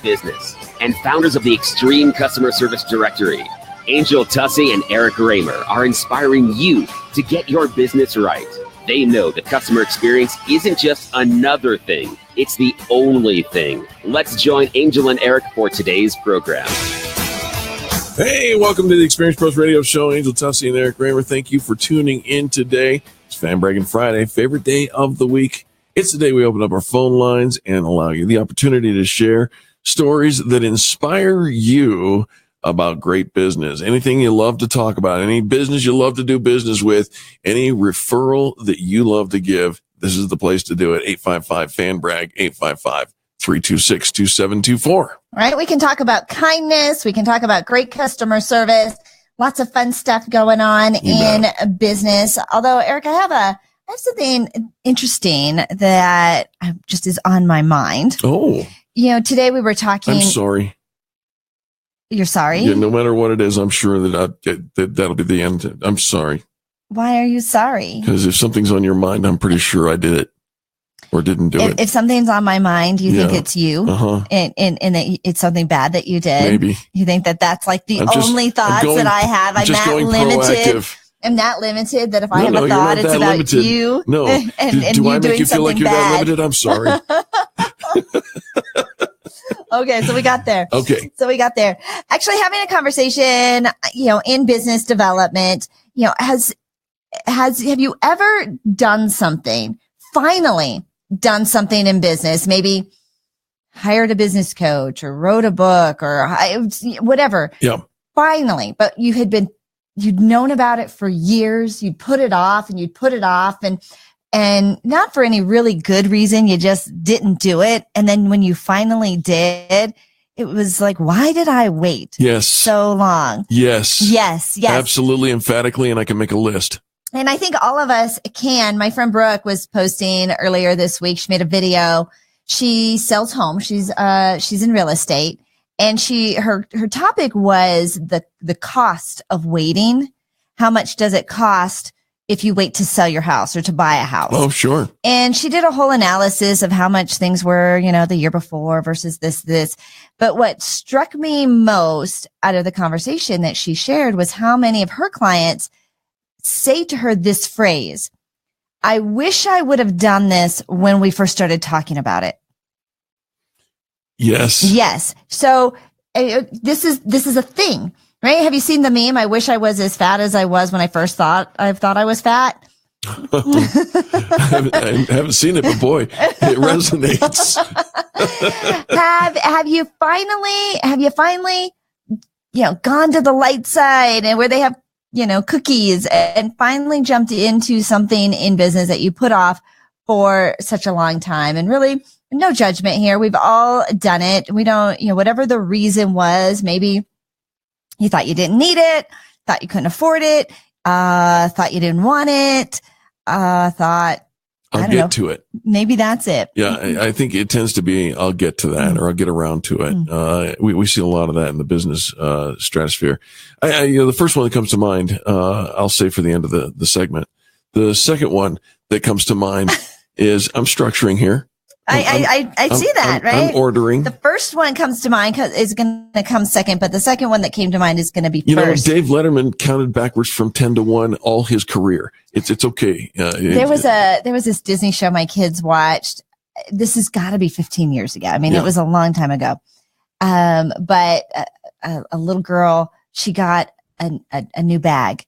business, and founders of the Extreme Customer Service Directory, Angel Tussey and Eric Raymer, are inspiring you to get your business right. They know the customer experience isn't just another thing, it's the only thing. Let's join Angel and Eric for today's program. Hey, welcome to the Experience Pros Radio Show. Angel Tussey and Eric Raymer. Thank you for tuning in today. It's Braggin Friday, favorite day of the week. It's the day we open up our phone lines and allow you the opportunity to share stories that inspire you about great business. Anything you love to talk about, any business you love to do business with, any referral that you love to give, this is the place to do it. 855-FAN-BRAG, 855-326-2724. Right? We can talk about kindness. We can talk about great customer service. Lots of fun stuff going on in business. Although, Eric, I have something interesting that just is on my mind. Oh. You know, today we were talking. I'm sorry. You're sorry? Yeah, no matter what it is, I'm sure that that'll be the end. I'm sorry. Why are you sorry? Because if something's on your mind, I'm pretty sure I did it or didn't do it. If something's on my mind, you think it's you, and that it's something bad that you did. Maybe. You think that that's like the only thoughts that I have. I'm that limited. Proactive. I'm that limited that if I have a thought, it's about limited. You. No. and do you I make you feel like you're bad. that limited? I'm sorry. Okay, so we got there. Okay. So we got there. Actually having a conversation, in business development, have you ever done something, finally done something in business, maybe hired a business coach or wrote a book or whatever. Yeah. Finally, but you'd known about it for years. You'd put it off and not for any really good reason. You just didn't do it. And then when you finally did, it was like, why did I wait so long? Yes. Absolutely, emphatically. And I can make a list. And I think all of us can. My friend Brooke was posting earlier this week. She made a video. She sells homes. She's in real estate. And her topic was the cost of waiting. How much does it cost if you wait to sell your house or to buy a house? Oh, sure. And she did a whole analysis of how much things were, the year before versus this. But what struck me most out of the conversation that she shared was how many of her clients say to her this phrase, I wish I would have done this when we first started talking about it. Yes. So this is a thing. Right? Have you seen the meme? I wish I was as fat as I was when I first thought I was fat. I haven't seen it, but boy, it resonates. Have you finally, gone to the light side and where they have, cookies and finally jumped into something in business that you put off for such a long time? And really, no judgment here. We've all done it. We don't, whatever the reason was, maybe you thought you didn't need it, thought you couldn't afford it, thought you didn't want it, thought, I'll get to it. Maybe that's it. Yeah, I think it tends to be, I'll get to that or I'll get around to it. We see a lot of that in the business stratosphere. The first one that comes to mind, I'll say for the end of the segment. The second one that comes to mind is I'm structuring here. I see that, right? I'm ordering. The first one comes to mind is going to come second, but the second one that came to mind is going to be first. Dave Letterman counted backwards from 10 to 1 all his career. It's okay. There was this Disney show my kids watched. This has got to be 15 years ago. I mean, It was a long time ago. But a little girl, she got a new bag,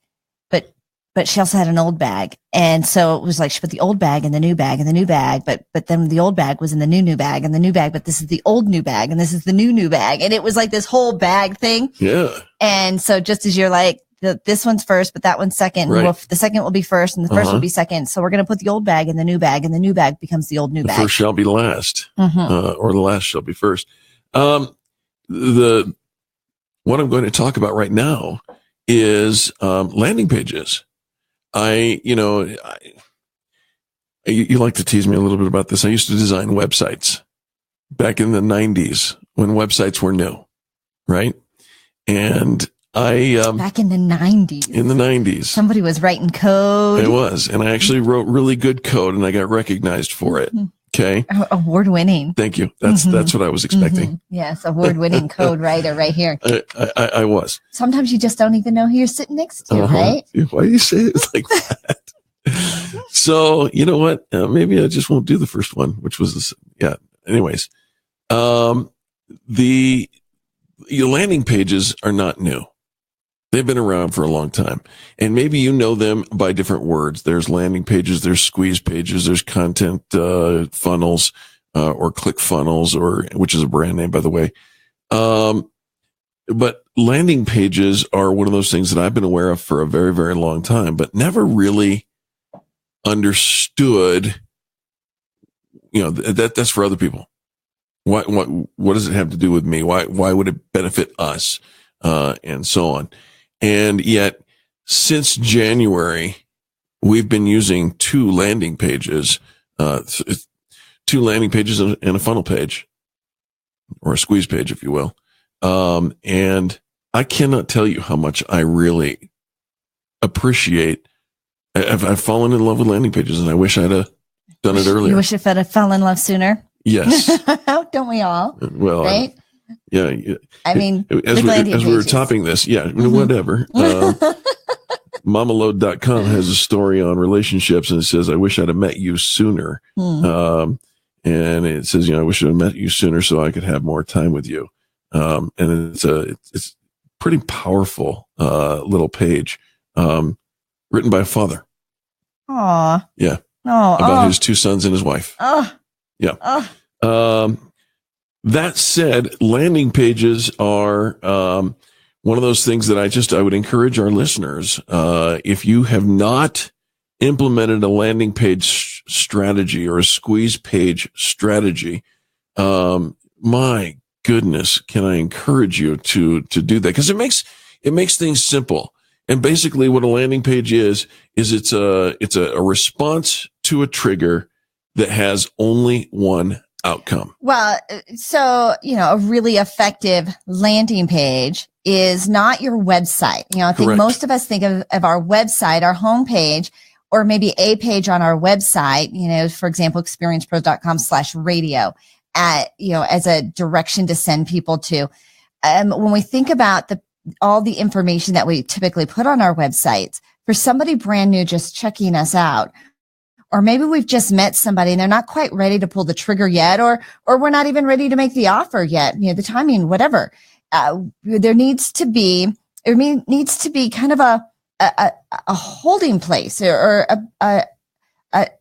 but she also had an old bag. And so it was like she put the old bag in the new bag and the new bag, but then the old bag was in the new bag and the new bag, but this is the old new bag and this is the new bag. And it was like this whole bag thing. Yeah. And so just as you're like, this one's first, but that one's second. Right. Well, the second will be first and the first will be second. So we're going to put the old bag in the new bag and the new bag becomes the old new bag. The first shall be last, or the last shall be first. What I'm going to talk about right now is landing pages. You like to tease me a little bit about this. I used to design websites back in the 90s when websites were new, right? And back in the 90s. In the 90s. Somebody was writing code. It was. And I actually wrote really good code and I got recognized for it. Okay. Award-winning. Thank you. That's what I was expecting. Yes, award-winning code writer right here. I was. Sometimes you just don't even know who you're sitting next to, right? Why do you say it like that? So, you know what? Maybe I just won't do the first one, which was this. Yeah. Anyways, your landing pages are not new. They've been around for a long time. And maybe you know them by different words. There's landing pages, there's squeeze pages, there's content funnels or click funnels, which is a brand name, by the way. But landing pages are one of those things that I've been aware of for a very, very long time, but never really understood, that's for other people. What does it have to do with me? Why would it benefit us? And so on. And yet since January, we've been using two landing pages and a funnel page, or a squeeze page, if you will. And I cannot tell you how much I really appreciate. I've fallen in love with landing pages, and I wish I'd have done it earlier. You wish if I'd have fallen in love sooner? Yes. Don't we all? Well, right? Yeah. I mean, as we were topping this, whatever. Mamaload.com has a story on relationships, and it says, I wish I'd have met you sooner. And it says, I wish I'd have met you sooner so I could have more time with you. And it's pretty powerful little page written by a father. Aw. Yeah. Oh, about his two sons and his wife. Oh. Yeah. That said, landing pages are one of those things that I would encourage our listeners. If you have not implemented a landing page strategy or a squeeze page strategy, my goodness, can I encourage you to do that? Because it makes things simple. And basically what a landing page is it's a response to a trigger that has only one outcome. Well, so, a really effective landing page is not your website. I think Correct. Most of us think of our website, our homepage, or maybe a page on our website, for example, experiencepros.com/radio as a direction to send people to. When we think about all the information that we typically put on our websites, for somebody brand new just checking us out, or maybe we've just met somebody and they're not quite ready to pull the trigger yet, or we're not even ready to make the offer yet, the timing, whatever. There needs to be kind of a holding place or a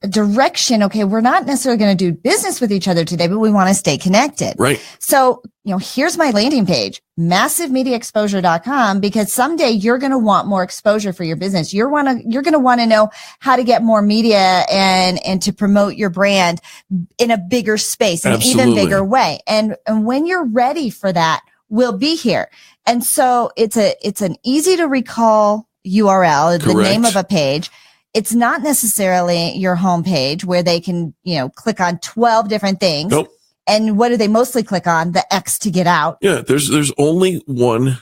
direction. Okay, we're not necessarily going to do business with each other today, but we want to stay connected. Right. So, here's my landing page, massivemediaexposure.com, because someday you're going to want more exposure for your business. You're going to want to know how to get more media and to promote your brand in a bigger space, an even bigger way. And when you're ready for that, we'll be here. And so it's an easy to recall URL, Correct. The name of a page. It's not necessarily your homepage where they can, click on 12 different things. Nope. And what do they mostly click on? The X to get out. Yeah, there's only one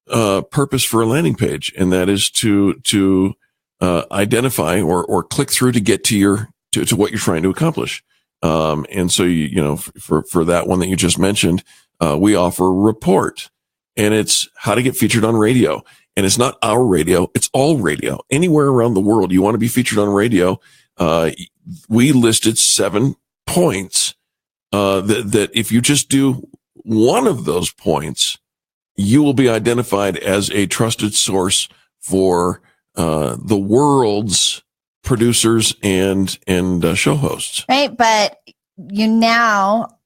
purpose for a landing page, and that is to identify or click through to get to what you're trying to accomplish. And so for that one that you just mentioned, we offer a report, and it's how to get featured on radio. And it's not our radio. It's all radio. Anywhere around the world, you want to be featured on radio. We listed 7 points that if you just do one of those points, you will be identified as a trusted source for the world's producers and show hosts. Right. But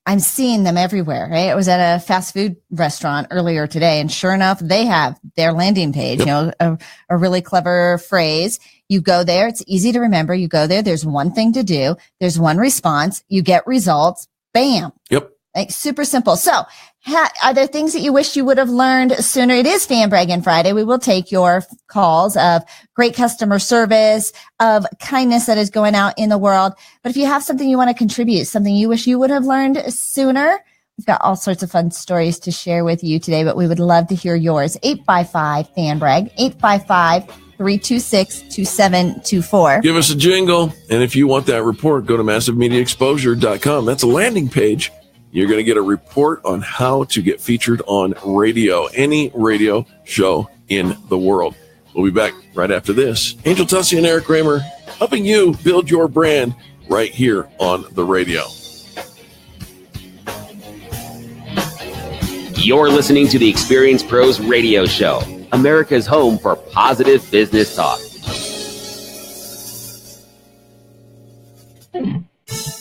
I'm seeing them everywhere, right? I was at a fast food restaurant earlier today, and sure enough, they have their landing page, Yep. A really clever phrase. You go there. It's easy to remember. You go there. There's one thing to do. There's one response. You get results. Bam. Yep. Like, super simple. So are there things that you wish you would have learned sooner? It is Braggin Friday. We will take your calls of great customer service, of kindness that is going out in the world. But if you have something you want to contribute, something you wish you would have learned sooner, we've got all sorts of fun stories to share with you today, but we would love to hear yours. 855-FANBRAG, 888-326-2724. Give us a jingle. And if you want that report, go to massivemediaexposure.com. That's a landing page. You're going to get a report on how to get featured on radio, any radio show in the world. We'll be back right after this. Angel Tussey and Eric Kramer helping you build your brand right here on the radio. You're listening to the Experience Pros Radio Show, America's home for positive business talk.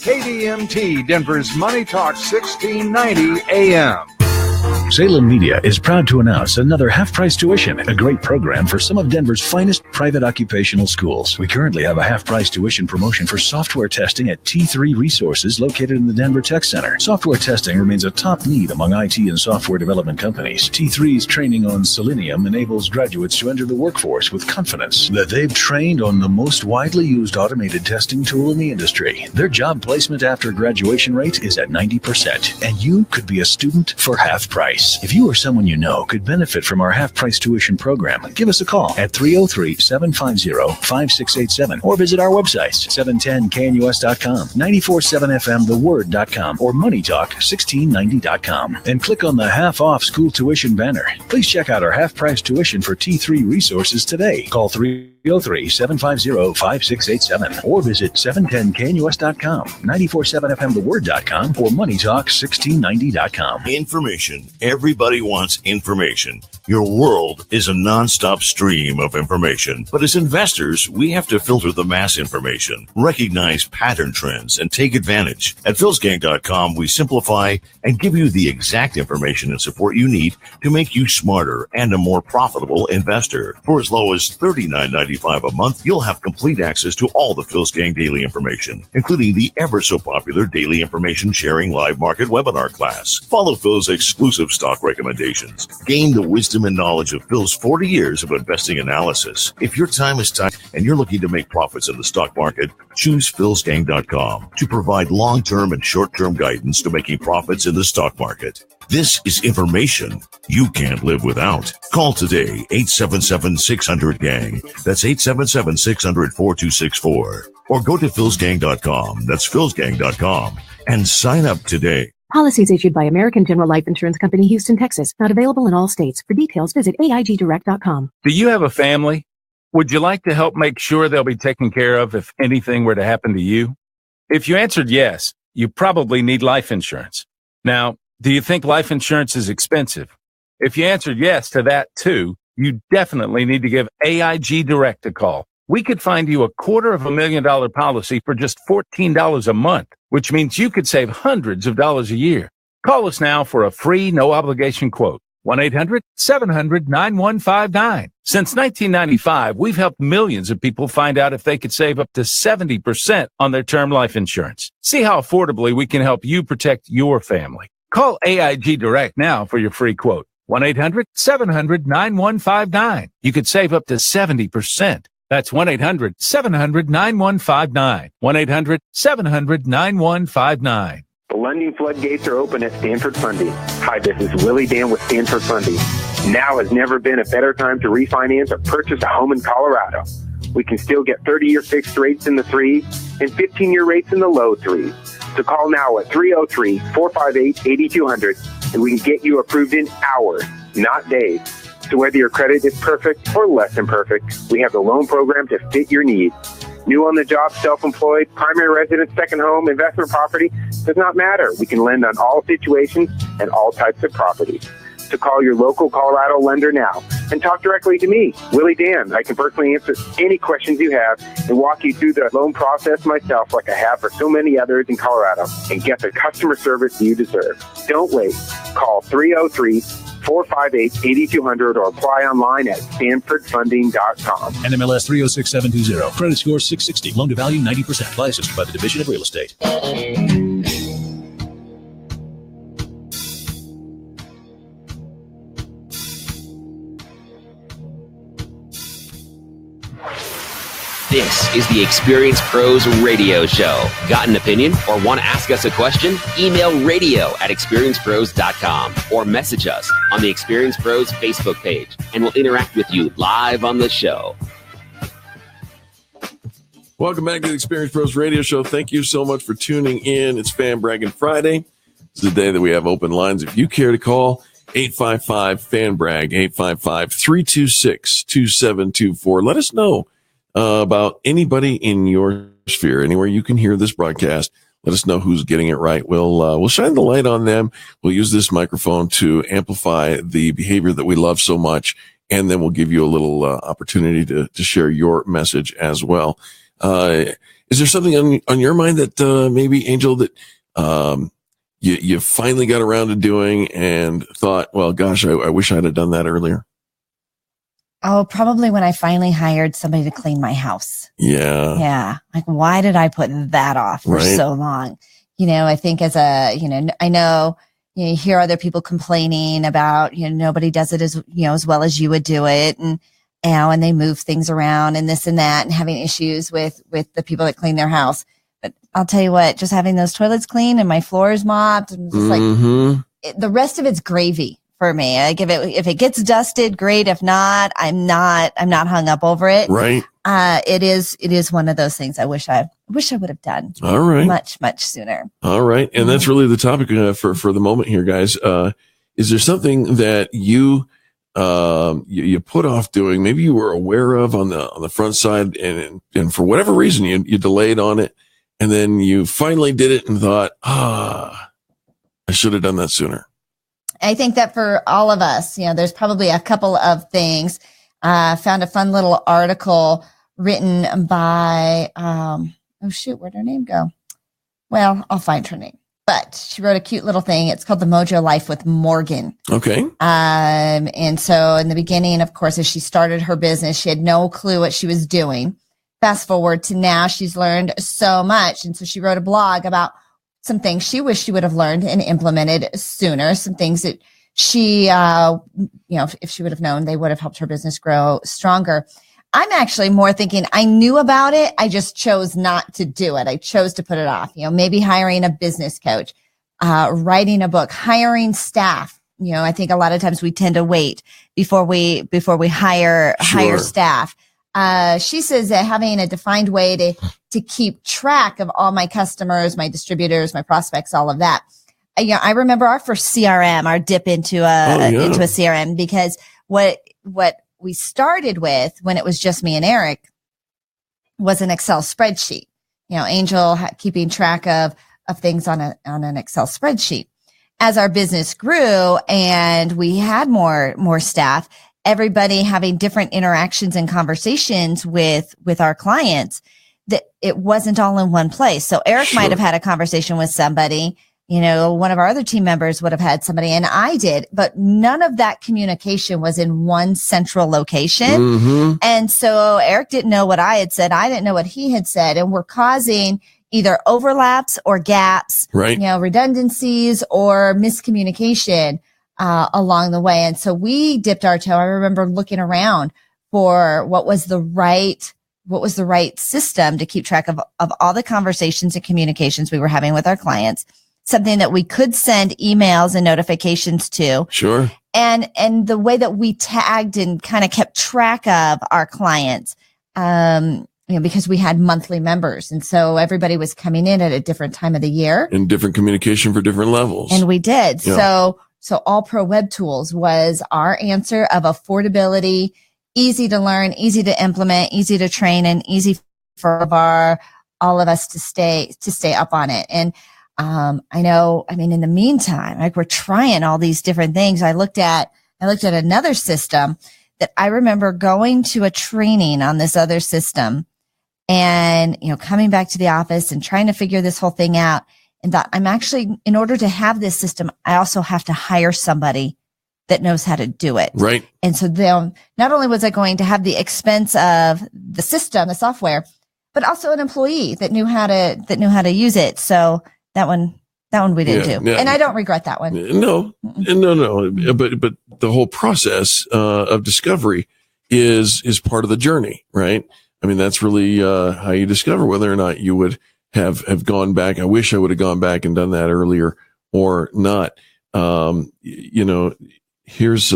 KDMT, Denver's Money Talk 1690 AM. Salem Media is proud to announce another half-price tuition, a great program for some of Denver's finest private occupational schools. We currently have a half-price tuition promotion for software testing at T3 Resources located in the Denver Tech Center. Software testing remains a top need among IT and software development companies. T3's training on Selenium enables graduates to enter the workforce with confidence that they've trained on the most widely used automated testing tool in the industry. Their job placement after graduation rate is at 90%, and you could be a student for half price. If you or someone you know could benefit from our half-price tuition program, give us a call at 303-750-5687 or visit our websites, 710knus.com, 947fmtheword.com, or moneytalk1690.com, and click on the half-off school tuition banner. Please check out our half-price tuition for T3 Resources today. Call 303-750-5687 or visit 710knus.com, 947fmtheword.com, or moneytalk1690.com. Information. Everybody wants information. Your world is a nonstop stream of information. But as investors, we have to filter the mass information, recognize pattern trends, and take advantage. At philsgang.com, we simplify and give you the exact information and support you need to make you smarter and a more profitable investor. For as low as $39.95 a month, you'll have complete access to all the Phil's Gang daily information, including the ever so popular daily information sharing live market webinar class. Follow Phil's exclusive stock recommendations. Gain the wisdom and knowledge of Phil's 40 years of investing analysis. If your time is tight and you're looking to make profits in the stock market, choose philsgang.com to provide long-term and short-term guidance to making profits in the stock market. This is information you can't live without. Call today, 877-600-GANG. That's 877-600-4264. Or go to philsgang.com. That's philsgang.com. And sign up today. Policies issued by American General Life Insurance Company, Houston, Texas. Not available in all states. For details, visit AIGdirect.com. Do you have a family? Would you like to help make sure they'll be taken care of if anything were to happen to you? If you answered yes, you probably need life insurance. Now, do you think life insurance is expensive? If you answered yes to that too, you definitely need to give AIG Direct a call. We could find you a $250,000 policy for just $14 a month, which means you could save hundreds of dollars a year. Call us now for a free, no-obligation quote. 1-800-700-9159. Since 1995, we've helped millions of people find out if they could save up to 70% on their term life insurance. See how affordably we can help you protect your family. Call AIG Direct now for your free quote. 1-800-700-9159. You could save up to 70%. That's 1-800-700-9159. 1-800-700-9159. The lending floodgates are open at Stanford Funding. Hi, this is Willie Dan with Stanford Funding. Now has never been a better time to refinance or purchase a home in Colorado. We can still get 30-year fixed rates in the 3s and 15-year rates in the low 3s. So call now at 303-458-8200 and we can get you approved in hours, not days. So whether your credit is perfect or less than perfect, we have the loan program to fit your needs. New on the job, self-employed, primary residence, second home, investment property, does not matter. We can lend on all situations and all types of properties. So call your local Colorado lender now and talk directly to me, Willie Dan. I can personally answer any questions you have and walk you through the loan process myself like I have for so many others in Colorado and get the customer service you deserve. Don't wait. Call 303-458-8200 or apply online at stanfordfunding.com. NMLS 306720. Credit score 660. Loan to value 90%. Licensed by the Division of Real Estate. This is the Experience Pros Radio Show. Got an opinion or want to ask us a question? Email radio@experiencepros.com or message us on the Experience Pros Facebook page, and we'll interact with you live on the show. Welcome back to the Experience Pros Radio Show. Thank you so much for tuning in. It's Fan Braggin Friday. It's the day that we have open lines. If you care to call, 855-FAN-BRAG, 855-326-2724. Let us know about anybody in your sphere, anywhere you can hear this broadcast. Let us know who's getting it right. We'll shine the light on them. We'll use this microphone to amplify the behavior that we love so much, and then we'll give you a little opportunity to share your message as well. Is there something on your mind that maybe, Angel, that you finally got around to doing and thought, well, gosh, I wish I'd have done that earlier? Oh, probably when I finally hired somebody to clean my house. Yeah. Yeah. Like, why did I put that off for so long? I think I know, you hear other people complaining about, nobody does it as well as you would do it. And they move things around and this and that and having issues with the people that clean their house. But I'll tell you what, just having those toilets cleaned and my floors mopped and just the rest of it's gravy for me. Like if it gets dusted, great. If not, I'm not hung up over it. Right. It is one of those things I wish I would have done. All right. Much sooner. All right. And that's really the topic for the moment here, guys. Is there something that you put off doing? Maybe you were aware of on the front side and for whatever reason you delayed on it, and then you finally did it and thought, I should have done that sooner. I think that for all of us, there's probably a couple of things. Found a fun little article written by, where'd her name go? Well, I'll find her name. But she wrote a cute little thing. It's called The Mojo Life with Morgan. Okay. And so in the beginning, of course, as she started her business, she had no clue what she was doing. Fast forward to now, she's learned so much. And so she wrote a blog about some things she wished she would have learned and implemented sooner, some things that she, if she would have known, they would have helped her business grow stronger. I'm actually more thinking I knew about it. I just chose not to do it. I chose to put it off. Maybe hiring a business coach, writing a book, hiring staff. I think a lot of times we tend to wait before we hire staff. She says that having a defined way to keep track of all my customers, my distributors, my prospects, all of that. I remember our first CRM, our dip into a CRM, because what we started with when it was just me and Eric was an Excel spreadsheet. Angel keeping track of things on an Excel spreadsheet. As our business grew and we had more staff, everybody having different interactions and conversations with our clients, that it wasn't all in one place. So Eric might have had a conversation with somebody, one of our other team members would have had somebody, and I did, but none of that communication was in one central location. Mm-hmm. And so Eric didn't know what I had said. I didn't know what he had said. And we're causing either overlaps or gaps, right? Redundancies or miscommunication along the way. And so we dipped our toe. I remember looking around for what was the right system to keep track of all the conversations and communications we were having with our clients, something that we could send emails and notifications to. Sure. And the way that we tagged and kind of kept track of our clients, because we had monthly members. And so everybody was coming in at a different time of the year. And different communication for different levels. And we did. Yeah. So All Pro Web Tools was our answer of affordability, easy to learn, easy to implement, easy to train, and easy for all of us to stay up on it. And in the meantime, like, we're trying all these different things. I looked at another system that I remember going to a training on this other system and, coming back to the office and trying to figure this whole thing out, and thought, I'm actually, in order to have this system, I also have to hire somebody that knows how to do it. Right. And so then not only was I going to have the expense of the system, the software, but also an employee that knew how to use it. So that one we didn't do. Yeah. And I don't regret that one. No. But the whole process of discovery is part of the journey, right? I mean, that's really how you discover whether or not you would have gone back. I wish I would have gone back and done that earlier or not. Here's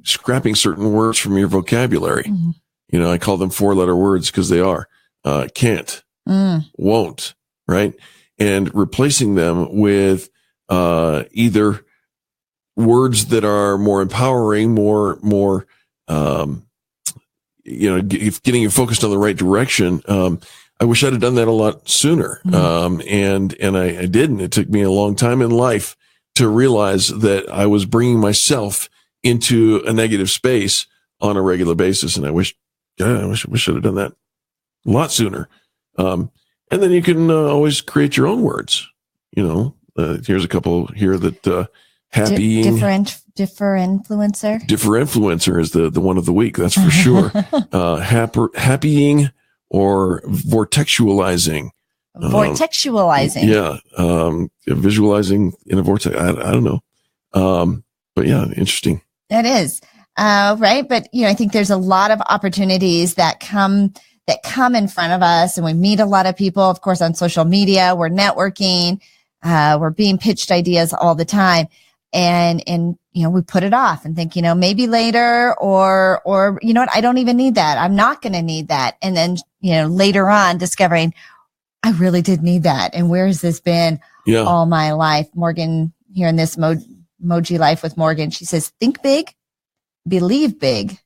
scrapping certain words from your vocabulary. Mm-hmm. I call them 4-letter words because they are. can't, won't, right? And replacing them with either words that are more empowering, more getting you focused on the right direction. I wish I'd have done that a lot sooner. And I didn't. It took me a long time in life to realize that I was bringing myself into a negative space on a regular basis. And I wish I should have done that a lot sooner. And then you can always create your own words. Here's a couple here that happying. Differinfluencer. Differinfluencer is the one of the week. That's for sure. Happying or vortexualizing. Vortexualizing. Visualizing in a vortex. I don't know. But yeah, interesting. That is. Right. But, I think there's a lot of opportunities that come in front of us, and we meet a lot of people, of course, on social media. We're networking. We're being pitched ideas all the time. And we put it off and think, maybe later, or, you know what, I don't even need that. I'm not going to need that. And then, later on discovering I really did need that. And where has this been all my life? Morgan, here in this Moji Life with Morgan, she says, think big, believe big,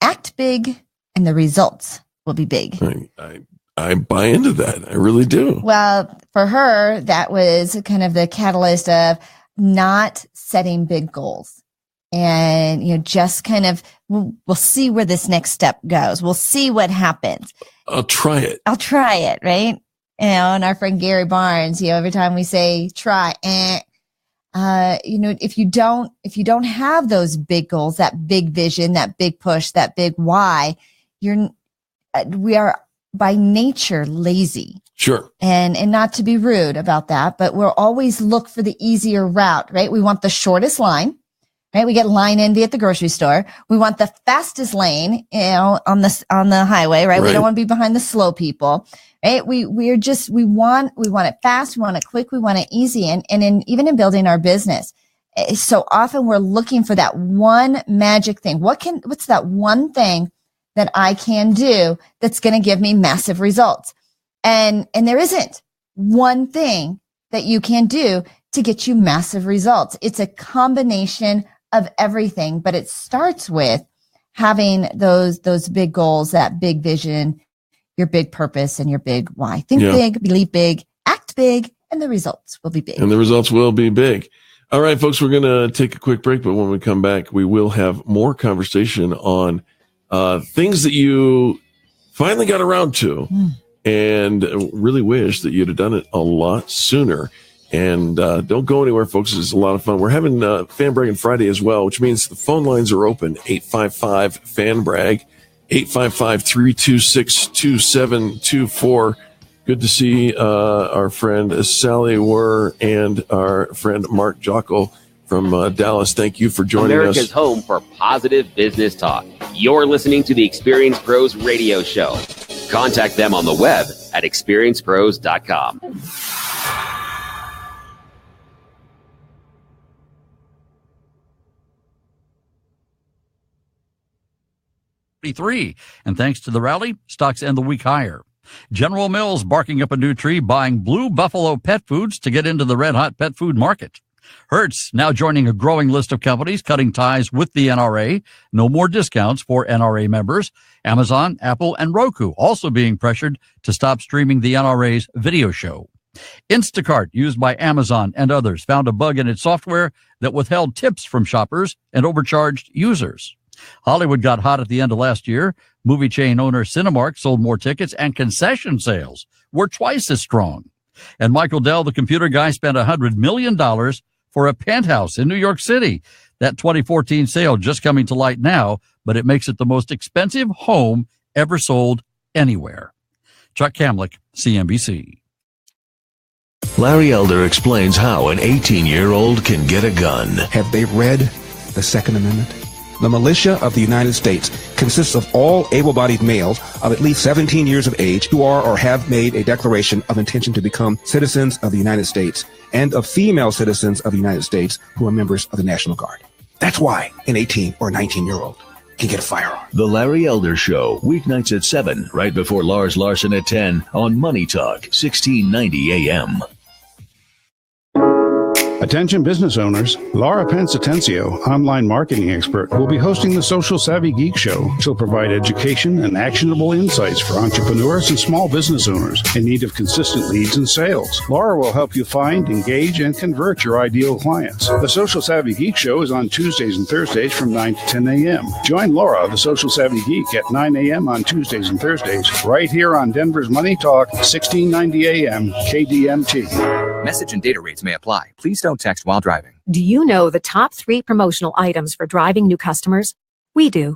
act big, and the results will be big. I buy into that. I really do. Well, for her, that was kind of the catalyst of not setting big goals. And, just kind of, we'll see where this next step goes. We'll see what happens. I'll try it, right? And our friend Gary Barnes, every time we say try, if you don't have those big goals, that big vision, that big push, that big why, we are by nature lazy. Sure. And not to be rude about that, but we'll always look for the easier route, right? We want the shortest line, right? We get line envy at the grocery store. We want the fastest lane, on the highway, right? We don't want to be behind the slow people, right? We want it fast. We want it quick. We want it easy. And even in building our business, so often we're looking for that one magic thing. What's that one thing that I can do that's going to give me massive results? And there isn't one thing that you can do to get you massive results. It's a combination of everything, but it starts with having those big goals, that big vision, your big purpose, and your big why. Think big, believe big, act big, and the results will be big. All right, folks, we're going to take a quick break, but when we come back, we will have more conversation on things that you finally got around to. And really wish that you'd have done it a lot sooner. And don't go anywhere, folks. It's a lot of fun. We're having Fan Braggin Friday as well, which means the phone lines are open. 855-FAN-BRAG, 855-326-2724. Good to see our friend Sally Wurr and our friend Mark Jockel from Dallas. Thank you for joining America's us. home for positive business talk. You're listening to the Experience Pros radio show. Contact them on the web at experiencepros.com. And thanks to the rally, stocks end the week higher. General Mills barking up a new tree, buying Blue Buffalo pet foods to get into the red-hot pet food market. Hertz now joining a growing list of companies cutting ties with the NRA. No more discounts for NRA members. Amazon, Apple, and Roku also being pressured to stop streaming the NRA's video show. Instacart, used by Amazon and others, found a bug in its software that withheld tips from shoppers and overcharged users. Hollywood got hot at the end of last year. Movie chain owner Cinemark sold more tickets, and concession sales were twice as strong. And Michael Dell, the computer guy, spent $100 million for a penthouse in New York City. That 2014 sale just coming to light now, but it makes it the most expensive home ever sold anywhere. Chuck Kamlick, CNBC. Larry Elder explains how an 18-year-old can get a gun. Have they read the Second Amendment? The militia of the United States consists of all able-bodied males of at least 17 years of age who are or have made a declaration of intention to become citizens of the United States, and of female citizens of the United States who are members of the National Guard. That's why an 18 or 19-year-old can get a firearm. The Larry Elder Show, weeknights at 7, right before Lars Larson at 10 on Money Talk, 1690 AM. Attention business owners, Laura Pensatencio, online marketing expert, will be hosting the Social Savvy Geek Show. She'll provide education and actionable insights for entrepreneurs and small business owners in need of consistent leads and sales. Laura will help you find, engage, and convert your ideal clients. The Social Savvy Geek Show is on Tuesdays and Thursdays from 9 to 10 a.m. Join Laura, the Social Savvy Geek, at 9 a.m. on Tuesdays and Thursdays, right here on Denver's Money Talk, 1690 a.m. KDMT. Message and data rates may apply. Please don't text while driving. Do you know the top 3 promotional items for driving new customers? We do.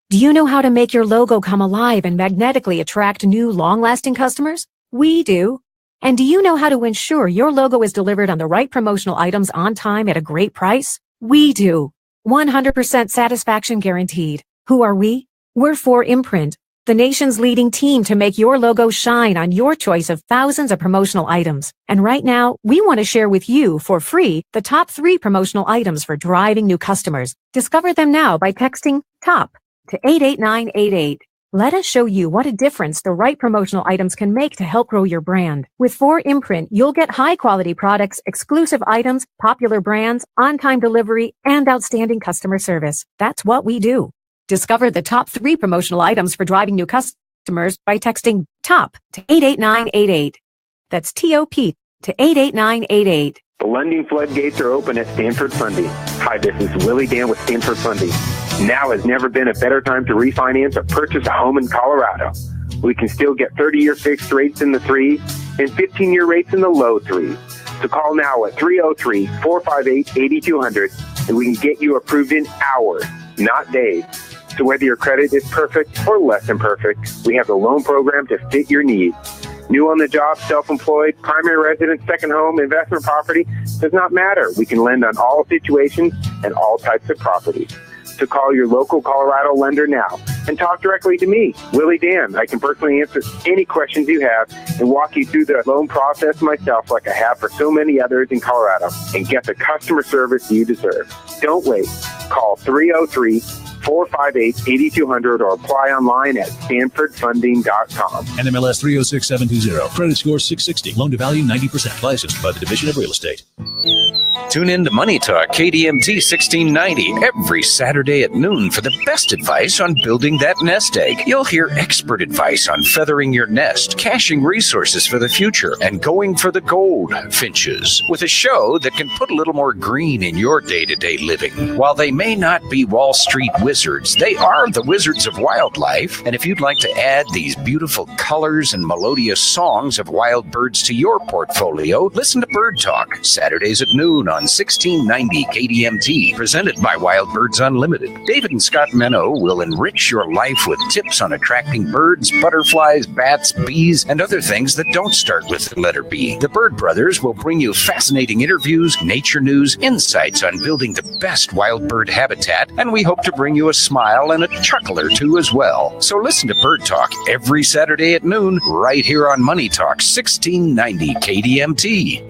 Do you know how to make your logo come alive and magnetically attract new, long-lasting customers? We do. And do you know how to ensure your logo is delivered on the right promotional items on time at a great price? We do. 100% satisfaction guaranteed. Who are we? We're 4imprint, the nation's leading team to make your logo shine on your choice of thousands of promotional items. And right now, we want to share with you for free the top 3 promotional items for driving new customers. Discover them now by texting TOP to 88988. Let us show you what a difference the right promotional items can make to help grow your brand. With 4imprint, you'll get high-quality products, exclusive items, popular brands, on-time delivery, and outstanding customer service. That's what we do. Discover the top 3 promotional items for driving new customers by texting TOP to 88988. That's TOP to 88988. The lending floodgates are open at Stanford Funding. Hi, this is Willie Dan with Stanford Funding. Now has never been a better time to refinance or purchase a home in Colorado. We can still get 30-year fixed rates in the 3s and 15-year rates in the low 3s. So call now at 303-458-8200 and we can get you approved in hours, not days. So whether your credit is perfect or less than perfect, we have the loan program to fit your needs. New on the job, self-employed, primary residence, second home, investment property, does not matter. We can lend on all situations and all types of properties. So call your local Colorado lender now and talk directly to me, Willie Dan. I can personally answer any questions you have and walk you through the loan process myself like I have for so many others in Colorado and get the customer service you deserve. Don't wait. Call 303-458-8200 or apply online at stanfordfunding.com. NMLS 306720. Credit score 660. Loan to value 90%. Licensed by the Division of Real Estate. Tune in to Money Talk KDMT 1690 every Saturday at noon for the best advice on building that nest egg. You'll hear expert advice on feathering your nest, caching resources for the future, and going for the gold finches with a show that can put a little more green in your day-to-day living. While they may not be Wall Street wizards, they are the wizards of wildlife. And if you'd like to add these beautiful colors and melodious songs of wild birds to your portfolio, listen to Bird Talk Saturdays at noon on 1690 KDMT, presented by Wild Birds Unlimited. David and Scott Menno will enrich your life with tips on attracting birds, butterflies, bats, bees, and other things that don't start with the letter B. The Bird Brothers will bring you fascinating interviews, nature news, insights on building the best wild bird habitat, and we hope to bring you a smile and a chuckle or two as well. So listen to Bird Talk every Saturday at noon, right here on Money Talk 1690 KDMT.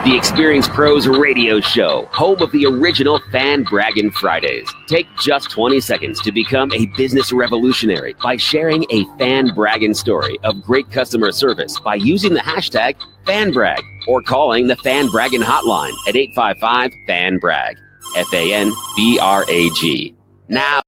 The Experienced Pros Radio Show, home of the original Fan Braggin Fridays. Take just 20 seconds to become a business revolutionary by sharing a Fan Braggin story of great customer service by using the hashtag FanBrag or calling the Fan Braggin hotline at 855-FAN-BRAG, FANBRAG. Now,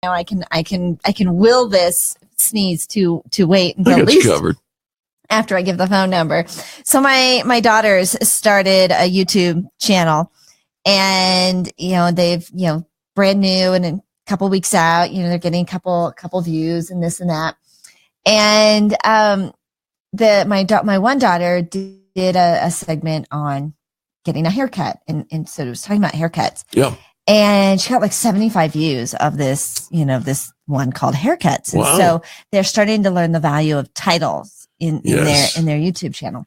I can will this sneeze to wait until I at got least you covered. after I give the phone number. So my daughters started a YouTube channel, and, they've, brand new and a couple weeks out, they're getting a couple views and this and that. And, my one daughter did a segment on getting a haircut. And so it was talking about haircuts. Yeah. And she got like 75 views of this, this one called haircuts. And so they're starting to learn the value of titles in their YouTube channel.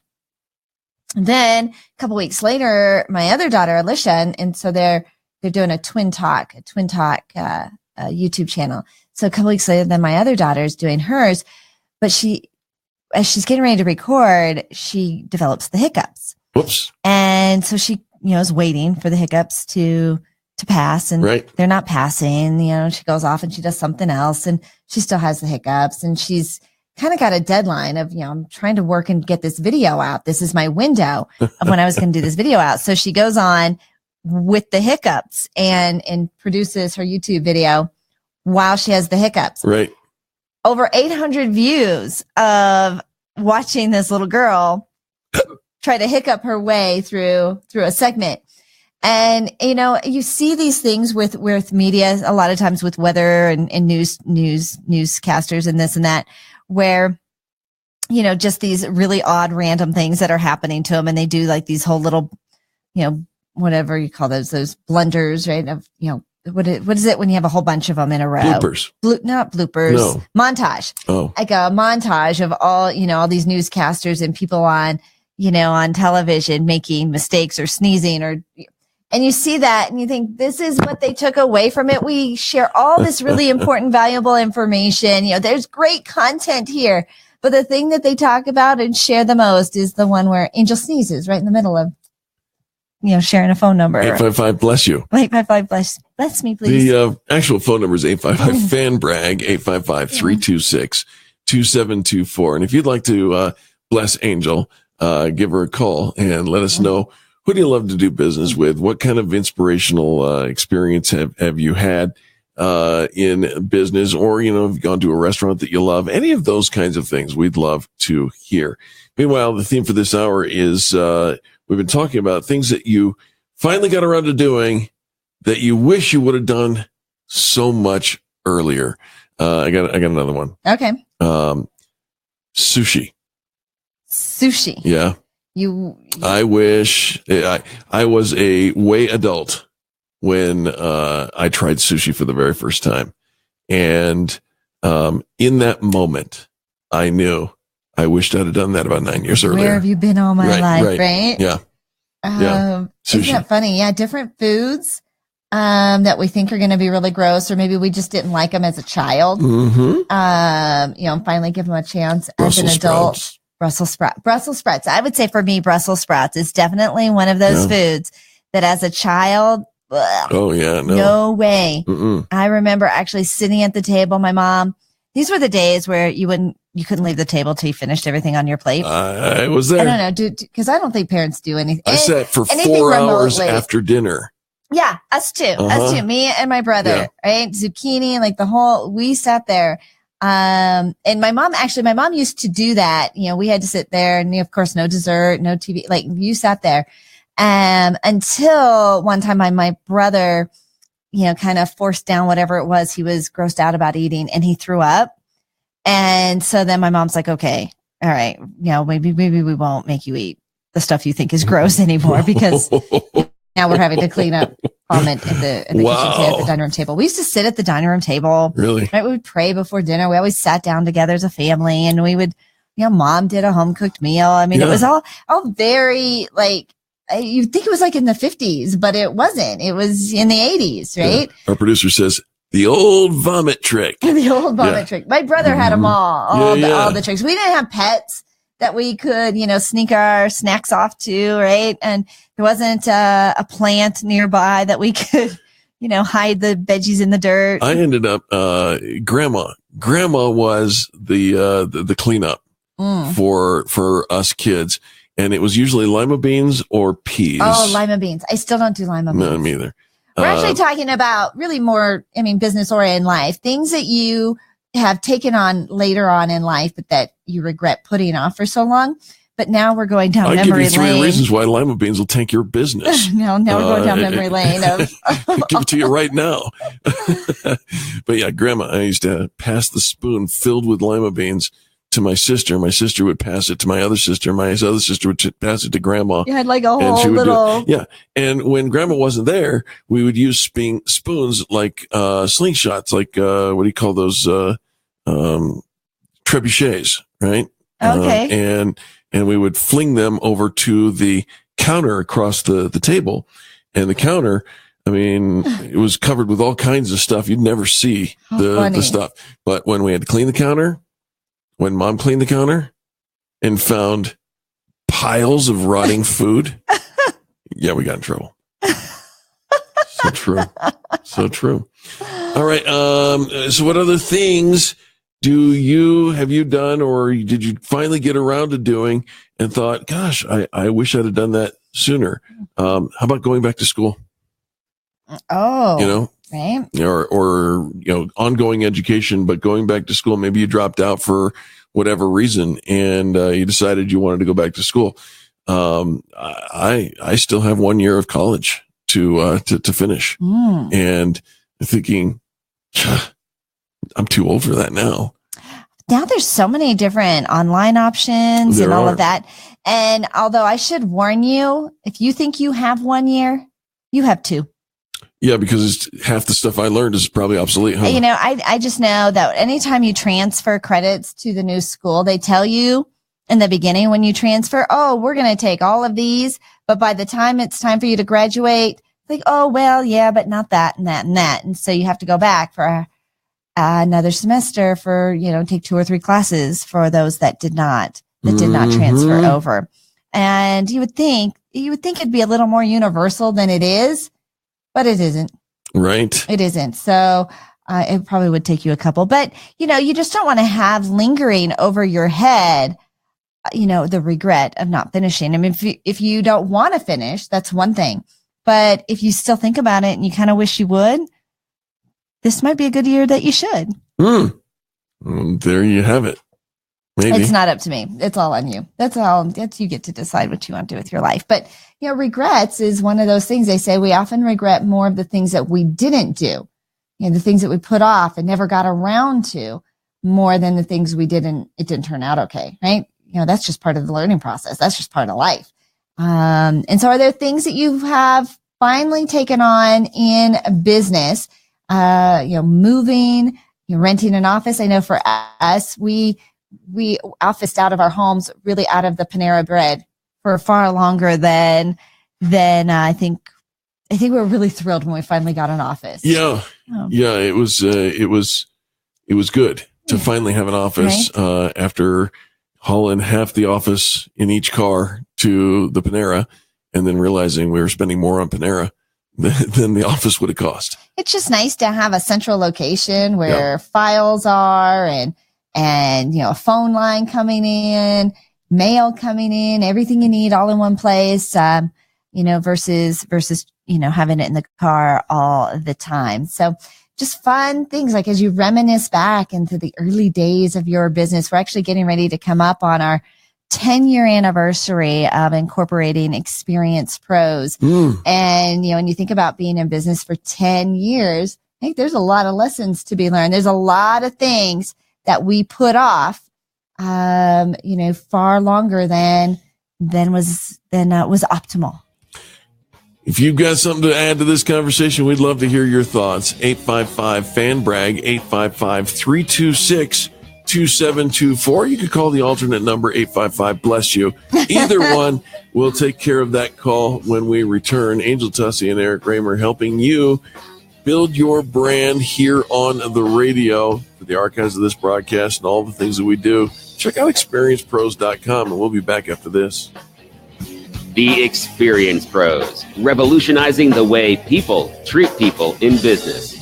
And then a couple weeks later, my other daughter, Alicia, and so they're doing a twin talk YouTube channel. So a couple weeks later, then my other daughter is doing hers, but as she's getting ready to record, she develops the hiccups. Whoops. And so she, is waiting for the hiccups to pass, and they're not passing. She goes off and she does something else, and she still has the hiccups, and she's kind of got a deadline of, I'm trying to work and get this video out. This is my window of when I was going to do this video out. So she goes on with the hiccups and produces her YouTube video while she has the hiccups. Right. Over 800 views of watching this little girl try to hiccup her way through a segment. And, you see these things with media, a lot of times with weather and newscasters and this and that, where, just these really odd random things that are happening to them. And they do like these whole little, whatever you call those blunders, right? Of, what is it when you have a whole bunch of them in a row? Bloopers. Not bloopers. No. Montage. Oh. Like a montage of all these newscasters and people on television making mistakes or sneezing and you see that and you think, this is what they took away from it. We share all this really important, valuable information. There's great content here, but the thing that they talk about and share the most is the one where Angel sneezes right in the middle of, sharing a phone number. 855 bless you. 855 bless me, please. The actual phone number is 855 fan brag 855-326-2724. And if you'd like to bless Angel, give her a call and let us know, who do you love to do business with? What kind of inspirational experience have you had in business, or have you gone to a restaurant that you love? Any of those kinds of things we'd love to hear. Meanwhile, the theme for this hour is we've been talking about things that you finally got around to doing that you wish you would have done so much earlier. I got another one. Okay. Sushi. Yeah. I wish I was a way adult when I tried sushi for the very first time. And in that moment, I knew I wished I'd have done that about 9 years earlier. Where have you been all my life, right? Yeah. Isn't that funny? Yeah, different foods that we think are going to be really gross, or maybe we just didn't like them as a child. Mm-hmm. Finally give them a chance as an adult. Sprouts. Brussels sprouts. I would say for me, Brussels sprouts is definitely one of those foods that as a child, no way. Mm-mm. I remember actually sitting at the table. My mom, these were the days where you couldn't leave the table till you finished everything on your plate. I was there. I don't know, because I don't think parents do anything. I sat for 4 hours after dinner. Yeah, us too. Me and my brother, right? Zucchini, like we sat there. And my mom used to do that. We had to sit there and of course, no dessert, no TV, like you sat there. Until one time my brother, kind of forced down whatever it was he was grossed out about eating, and he threw up. And so then my mom's like, okay, all right, maybe we won't make you eat the stuff you think is gross anymore, because now we're having to clean up vomit at the kitchen table, at the dining room table. We used to sit at the dining room table. Really? Right? We would pray before dinner. We always sat down together as a family, and we would, mom did a home cooked meal. I mean, it was all very like, you'd think it was like in the 50s, but it wasn't. It was in the 80s, right? Yeah. Our producer says the old vomit trick. The old vomit trick. My brother had them all the tricks. We didn't have pets that we could, sneak our snacks off to, right? And there wasn't a plant nearby that we could, hide the veggies in the dirt. I ended up, grandma was the cleanup for us kids. And it was usually lima beans or peas. Oh, lima beans. I still don't do lima beans. No, me either. We're actually talking about really more, business oriented life, things that you have taken on later on in life, but that you regret putting off for so long. But now we're going down I'll memory give you 3 lane. reasons why lima beans will tank your business. Now we're going down memory lane of give it to you right now. But yeah, Grandma, I used to pass the spoon filled with lima beans to my sister. My sister would pass it to my other sister. My other sister would pass it to Grandma. You had like a whole little. Yeah. And when Grandma wasn't there, we would use spoons like slingshots, like what do you call those? Trebuchets, right? Okay. And we would fling them over to the counter across the table. And the counter, I mean, it was covered with all kinds of stuff. You'd never see the stuff. But when we had to clean the counter, when Mom cleaned the counter and found piles of rotting food, yeah, we got in trouble. So true. So true. All right. So what other things have you done, or did you finally get around to doing and thought, gosh, I wish I'd have done that sooner? How about going back to school? Oh, right. Or ongoing education, but going back to school, maybe you dropped out for whatever reason and you decided you wanted to go back to school. I still have 1 year of college to finish, and thinking, I'm too old for that now. Now there's so many different online options and all of that. And although I should warn you, if you think you have 1 year, you have 2. Yeah, because half the stuff I learned is probably obsolete. Huh? I just know that anytime you transfer credits to the new school, they tell you in the beginning when you transfer, oh, we're going to take all of these. But by the time it's time for you to graduate, like, oh, well, yeah, but not that and that and that. And so you have to go back for another semester for, take 2 or 3 classes for those that did not transfer over. And you would think it'd be a little more universal than it is, but it isn't. Right. It isn't. So it probably would take you a couple, but you just don't want to have lingering over your head, the regret of not finishing. I mean, if you don't want to finish, that's one thing, but if you still think about it and you kind of wish you would, this might be a good year that you should. There you have it. Maybe. It's not up to me. It's all on you. You get to decide what you want to do with your life. But, regrets is one of those things. They say we often regret more of the things that we didn't do, the things that we put off and never got around to, more than the things it didn't turn out okay. Right. That's just part of the learning process. That's just part of life. And so are there things that you have finally taken on in business? Moving, renting an office. I know for us, we officed out of our homes, really out of the Panera Bread for far longer than I think we were really thrilled when we finally got an office. Yeah. Yeah. It was good to finally have an office, right? After hauling half the office in each car to the Panera and then realizing we were spending more on Panera than the office would have cost. It's just nice to have a central location where files are and a phone line coming in, mail coming in, everything you need all in one place, versus having it in the car all the time. So just fun things, like as you reminisce back into the early days of your business. We're actually getting ready to come up on our 10-year anniversary of incorporating Experience Pros. And, when you think about being in business for 10 years, I think there's a lot of lessons to be learned. There's a lot of things that we put off, far longer than was optimal. If you've got something to add to this conversation, we'd love to hear your thoughts. 855-FAN-BRAG, 855-326-2724. You could call the alternate number, 855, bless you. Either one, we'll take care of that call when we return. Angel Tussey and Eric Raymer helping you build your brand here on the radio. For the archives of this broadcast and all the things that we do, check out experiencepros.com, and we'll be back after this. The Experience Pros, revolutionizing the way people treat people in business.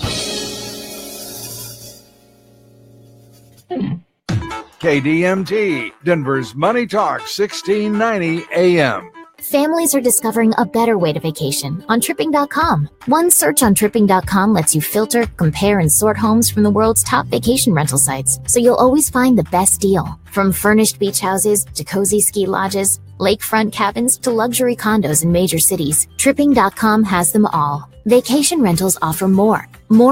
KDMT, Denver's Money Talk, 1690 AM. Families are discovering a better way to vacation on Tripping.com. One search on Tripping.com lets you filter, compare, and sort homes from the world's top vacation rental sites, so you'll always find the best deal. From furnished beach houses to cozy ski lodges, lakefront cabins to luxury condos in major cities, Tripping.com has them all. Vacation rentals offer more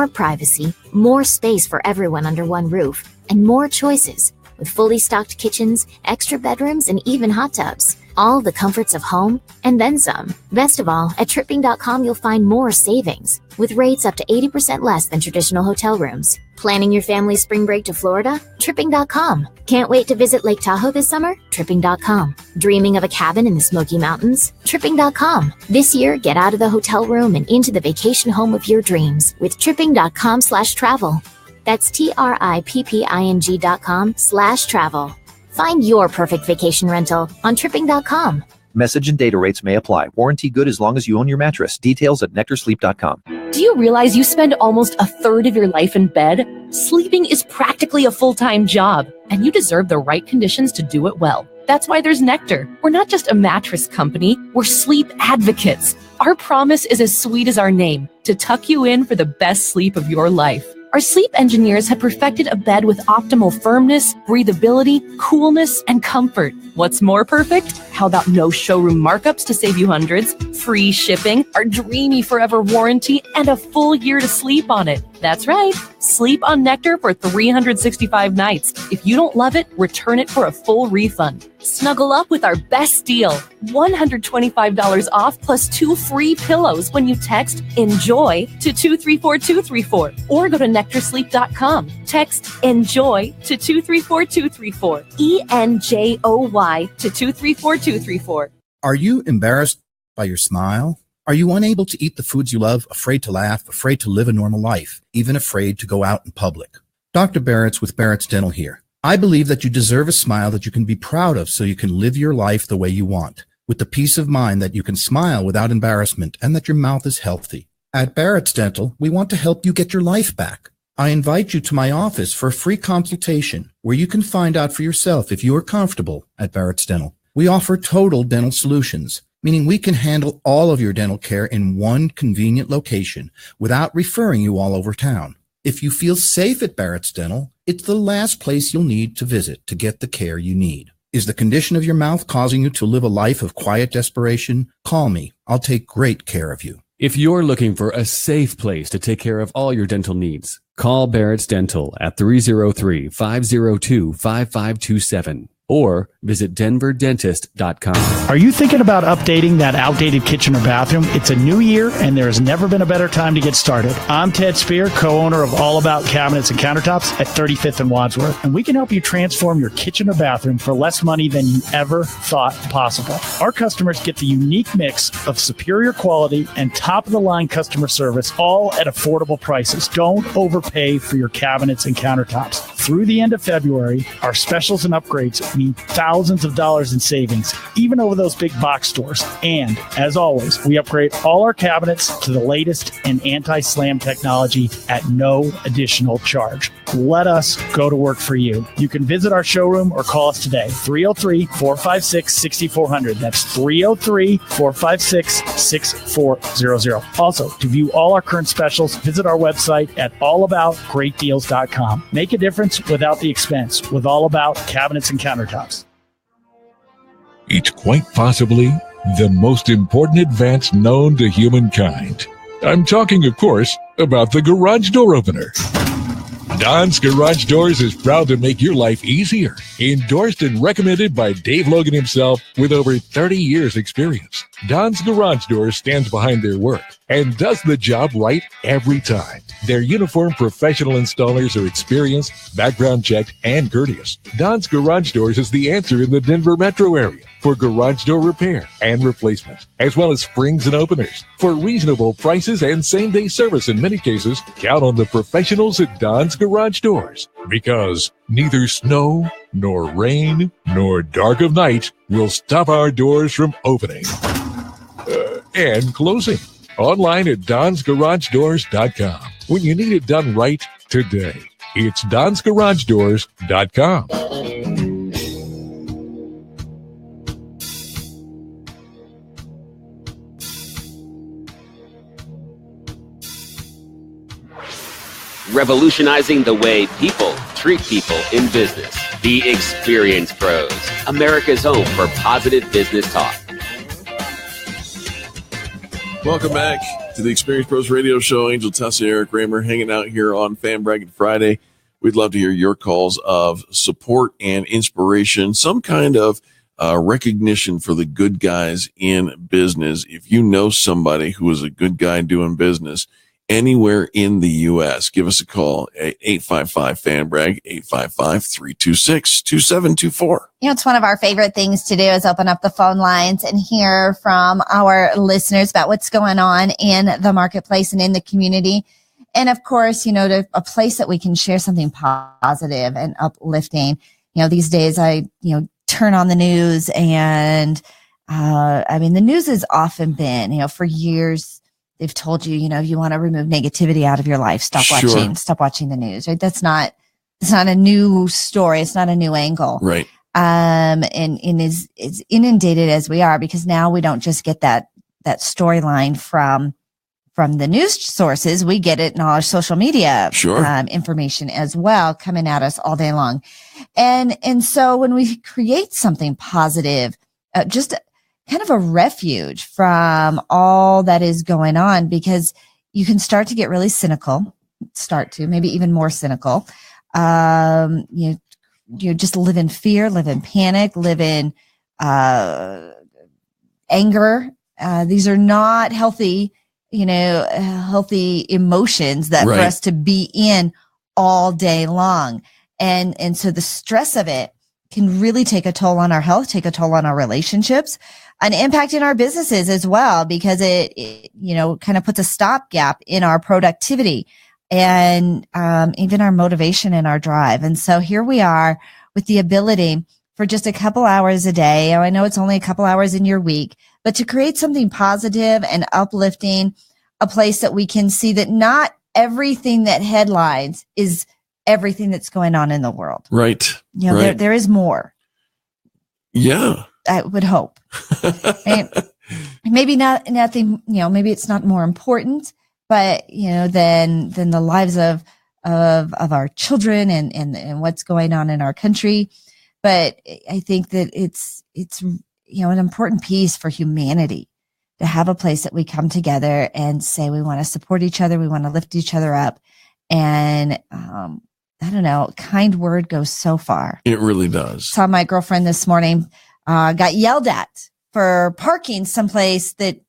privacy, more space for everyone under one roof, and more choices, with fully stocked kitchens, extra bedrooms, and even hot tubs. All the comforts of home, and then some. Best of all, at Tripping.com you'll find more savings, with rates up to 80% less than traditional hotel rooms. Planning your family's spring break to Florida? Tripping.com. Can't wait to visit Lake Tahoe this summer? Tripping.com. Dreaming of a cabin in the Smoky Mountains? Tripping.com. This year, get out of the hotel room and into the vacation home of your dreams with Tripping.com/travel. That's TRIPPING.com/travel. Find your perfect vacation rental on Tripping.com. Message and data rates may apply. Warranty good as long as you own your mattress. Details at nectarsleep.com. Do you realize you spend almost a third of your life in bed? Sleeping is practically a full-time job, and you deserve the right conditions to do it well. That's why there's Nectar. We're not just a mattress company, we're sleep advocates. Our promise is as sweet as our name, to tuck you in for the best sleep of your life. Our sleep engineers have perfected a bed with optimal firmness, breathability, coolness, and comfort. What's more perfect? How about no showroom markups to save you hundreds, free shipping, our dreamy forever warranty, and a full year to sleep on it? That's right. Sleep on Nectar for 365 nights. If you don't love it, return it for a full refund. Snuggle up with our best deal. $125 off plus 2 free pillows when you text ENJOY to 234234 or go to nectarsleep.com. Text ENJOY to 234234. ENJOY to 234234. Are you embarrassed by your smile? Are you unable to eat the foods you love, afraid to laugh, afraid to live a normal life, even afraid to go out in public? Dr. Barrett's with Barrett's Dental here. I believe that you deserve a smile that you can be proud of so you can live your life the way you want, with the peace of mind that you can smile without embarrassment and that your mouth is healthy. At Barrett's Dental, we want to help you get your life back. I invite you to my office for a free consultation where you can find out for yourself if you are comfortable at Barrett's Dental. We offer total dental solutions, meaning we can handle all of your dental care in one convenient location without referring you all over town. If you feel safe at Barrett's Dental, it's the last place you'll need to visit to get the care you need. Is the condition of your mouth causing you to live a life of quiet desperation? Call me. I'll take great care of you. If you're looking for a safe place to take care of all your dental needs, call Barrett's Dental at 303-502-5527. Or visit denverdentist.com. Are you thinking about updating that outdated kitchen or bathroom? It's a new year, and there has never been a better time to get started. I'm Ted Spear, co-owner of All About Cabinets and Countertops at 35th and Wadsworth, and we can help you transform your kitchen or bathroom for less money than you ever thought possible. Our customers get the unique mix of superior quality and top-of-the-line customer service, all at affordable prices. Don't overpay for your cabinets and countertops. Through the end of February, our specials and upgrades mean thousands of dollars in savings, even over those big box stores. And as always, we upgrade all our cabinets to the latest in anti-slam technology at no additional charge. Let us go to work for you. You can visit our showroom or call us today, 303-456-6400. That's 303-456-6400. Also, to view all our current specials, visit our website at allaboutgreatdeals.com. Make a difference without the expense with All About Cabinets and Countertops. It's quite possibly the most important advance known to humankind. I'm talking, of course, about the garage door opener. Don's Garage Doors is proud to make your life easier. Endorsed and recommended by Dave Logan himself with over 30 years experience. Don's Garage Doors stands behind their work and does the job right every time. Their uniformed professional installers are experienced, background checked, and courteous. Don's Garage Doors is the answer in the Denver metro area for garage door repair and replacement, as well as springs and openers. For reasonable prices and same-day service in many cases, count on the professionals at Don's Garage Doors, because neither snow, nor rain, nor dark of night will stop our doors from opening and closing. Online at donsgaragedoors.com. When you need it done right today, it's donsgaragedoors.com. revolutionizing the way people treat people in business. The Experience Pros, America's home for positive business talk. Welcome back to the Experience Pros Radio Show. Angel Tussey, Eric Raymer, hanging out here on Braggin Friday. We'd love to hear your calls of support and inspiration, some kind of recognition for the good guys in business. If you know somebody who is a good guy doing business anywhere in the U.S., give us a call at 855-FAN-BRAG, 855-326-2724. It's one of our favorite things to do is open up the phone lines and hear from our listeners about what's going on in the marketplace and in the community. And of course, to a place that we can share something positive and uplifting. These days I, turn on the news and, the news has often been, for years, they've told you, if you want to remove negativity out of your life, stop watching the news, right? It's not a new story. It's not a new angle. Right. And is inundated as we are, because now we don't just get that storyline from the news sources. We get it in all our social media information as well, coming at us all day long. And so when we create something positive, just kind of a refuge from all that is going on, because you can start to get really cynical, maybe even more cynical. You just live in fear, live in panic, live in anger. These are not healthy emotions that for us to be in all day long. And so the stress of it can really take a toll on our health, take a toll on our relationships, an impact in our businesses as well, because it kind of puts a stopgap in our productivity and even our motivation and our drive. And so here we are with the ability for just a couple hours a day. I know it's only a couple hours in your week, but to create something positive and uplifting, a place that we can see that not everything that headlines is everything that's going on in the world. Right. There is more. Yeah. I would hope. Right? Maybe nothing, maybe it's not more important, but, than the lives of our children and what's going on in our country. But I think that it's an important piece for humanity to have a place that we come together and say we want to support each other, we want to lift each other up, and kind word goes so far. It really does. Saw my girlfriend this morning got yelled at for parking someplace that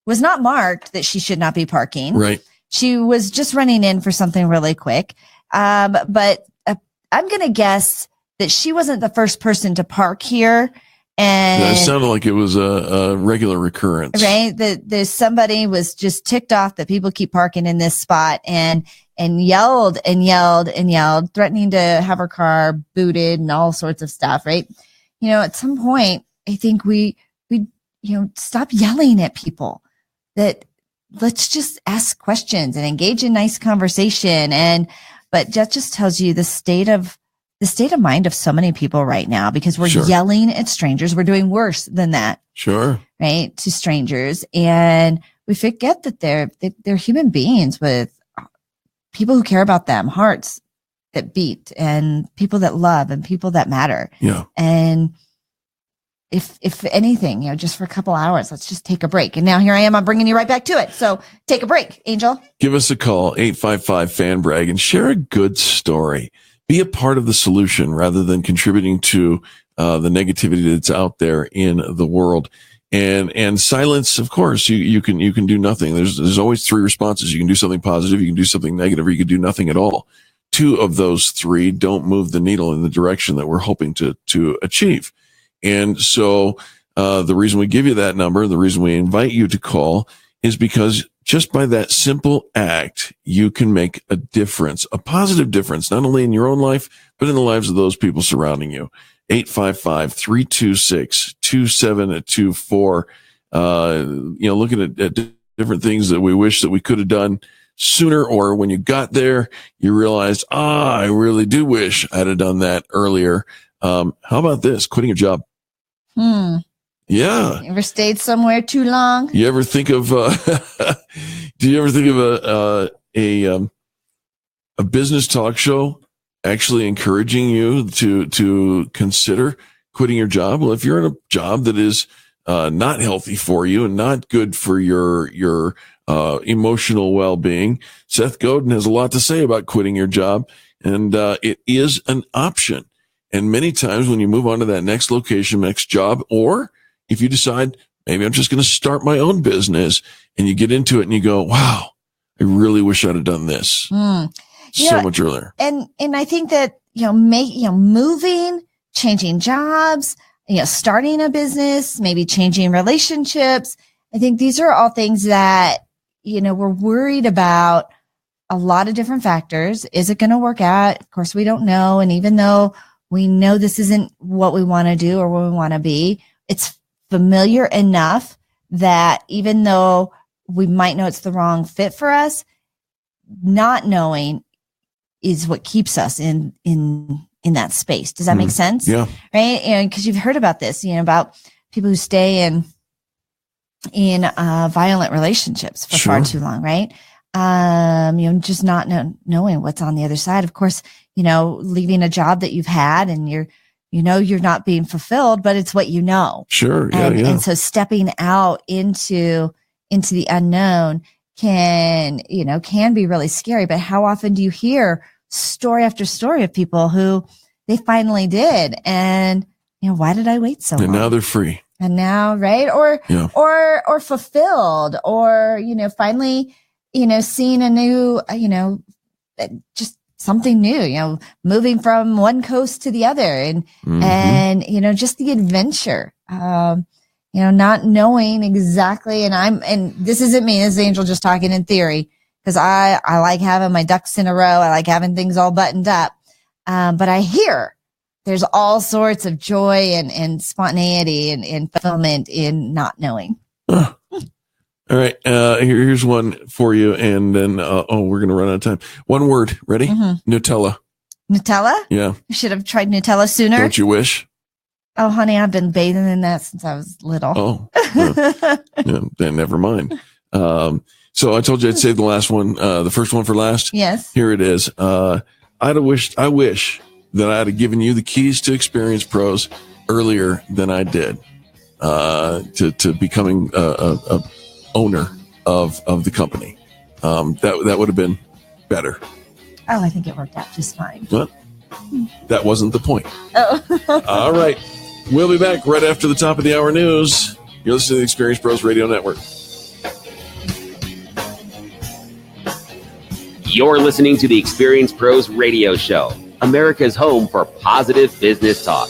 was not marked that she should not be parking. Right. She was just running in for something really quick, but I'm going to guess that she wasn't the first person to park here. And it sounded like it was a regular recurrence. Right. There's somebody was just ticked off that people keep parking in this spot and yelled, threatening to have her car booted and all sorts of stuff. Right. At some point, I think we stop yelling at people. That let's just ask questions and engage in nice conversation. But that just tells you the state of mind of so many people right now, because we're yelling at strangers. We're doing worse than that. Sure. Right. To strangers. And we forget that they're human beings with people who care about them, hearts that beat, and people that love, and people that matter. Yeah. And if anything, just for a couple hours, let's just take a break. And now here I am, I'm bringing you right back to it. So take a break, Angel. Give us a call, 855-FAN-BRAG, and share a good story. Be a part of the solution rather than contributing to the negativity that's out there in the world. And silence, of course, you can do nothing. There's always three responses. You can do something positive, you can do something negative, or you can do nothing at all. Two of those three don't move the needle in the direction that we're hoping to achieve. And so the reason we give you that number, the reason we invite you to call, is because just by that simple act, you can make a difference, a positive difference, not only in your own life, but in the lives of those people surrounding you. 855-326-2724. Looking at different things that we wish that we could have done sooner, or when you got there, you realized, I really do wish I'd have done that earlier. How about this? Quitting a job. Yeah. You ever stayed somewhere too long? You ever think of, do you ever think of a business talk show actually encouraging you to consider quitting your job? Well, if you're in a job that is not healthy for you and not good for your emotional well-being, Seth Godin has a lot to say about quitting your job, and it is an option. And many times when you move on to that next location, next job, or if you decide, maybe I'm just going to start my own business, and you get into it and you go, wow, I really wish I'd have done this so much earlier. And I think that, moving, changing jobs, starting a business, maybe changing relationships. I think these are all things that, we're worried about a lot of different factors. Is it going to work out? Of course, we don't know. And even though we know this isn't what we want to do or what we want to be, it's familiar enough that even though we might know it's the wrong fit for us, not knowing is what keeps us in that space. Does that make sense? Yeah. Right. And because you've heard about this, about people who stay in violent relationships for far too long. Right. Just not knowing what's on the other side. Of course, leaving a job that you've had and you're not being fulfilled, but it's what you know. Sure. Yeah. And so stepping out into the unknown can be really scary. But how often do you hear story after story of people who they finally did? And, why did I wait so long? And now they're free. And now, right? Or fulfilled, or, finally, seeing a new, just something new, moving from one coast to the other and, just the adventure, not knowing exactly. And this isn't me, this is Angel just talking in theory, because I like having my ducks in a row. I like having things all buttoned up. But I hear there's all sorts of joy and spontaneity and fulfillment in not knowing. All right. Here's one for you. And then, we're going to run out of time. One word. Ready? Nutella. Nutella? Yeah. I should have tried Nutella sooner. Don't you wish? Oh, honey, I've been bathing in that since I was little. Oh, then never mind. So I told you I'd save the last one, the first one for last. Yes. Here it is. I wish that I had given you the keys to Experience Pros earlier than I did, to becoming a owner of the company. That would have been better. Oh, I think it worked out just fine. But that wasn't the point. Oh. All right. We'll be back right after the top of the hour news. You're listening to the Experience Pros Radio Network. You're listening to the Experience Pros Radio Show, America's home for positive business talk.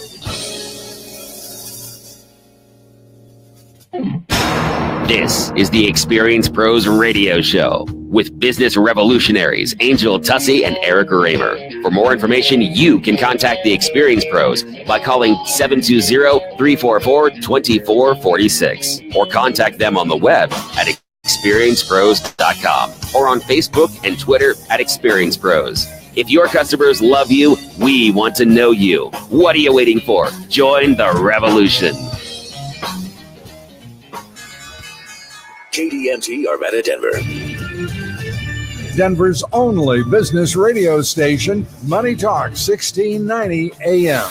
This is the Experience Pros Radio Show with business revolutionaries Angel Tussey and Eric Raymer. For more information, you can contact the Experience Pros by calling 720-344-2446 or contact them on the web at experiencepros.com or on Facebook and Twitter at Experience Pros. If your customers love you, we want to know you. What are you waiting for? Join the revolution. KDMT Arvada, Denver. Denver's only business radio station, Money Talk 1690 AM.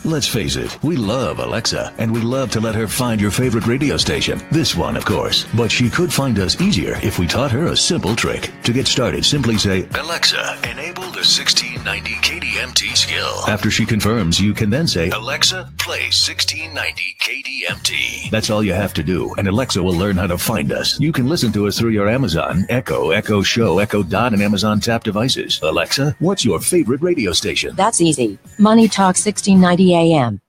Let's face it, we love Alexa, and we love to let her find your favorite radio station. This one, of course. But she could find us easier if we taught her a simple trick. To get started, simply say, Alexa, enable the 1690 KDMT skill. After she confirms, you can then say, Alexa, play 1690 KDMT. That's all you have to do, and Alexa will learn how to find us. You can listen to us through your Amazon, Echo Show, Echo Dot, and Amazon Tap devices. Alexa, what's your favorite radio station? That's easy. Money Talk 1690 AM.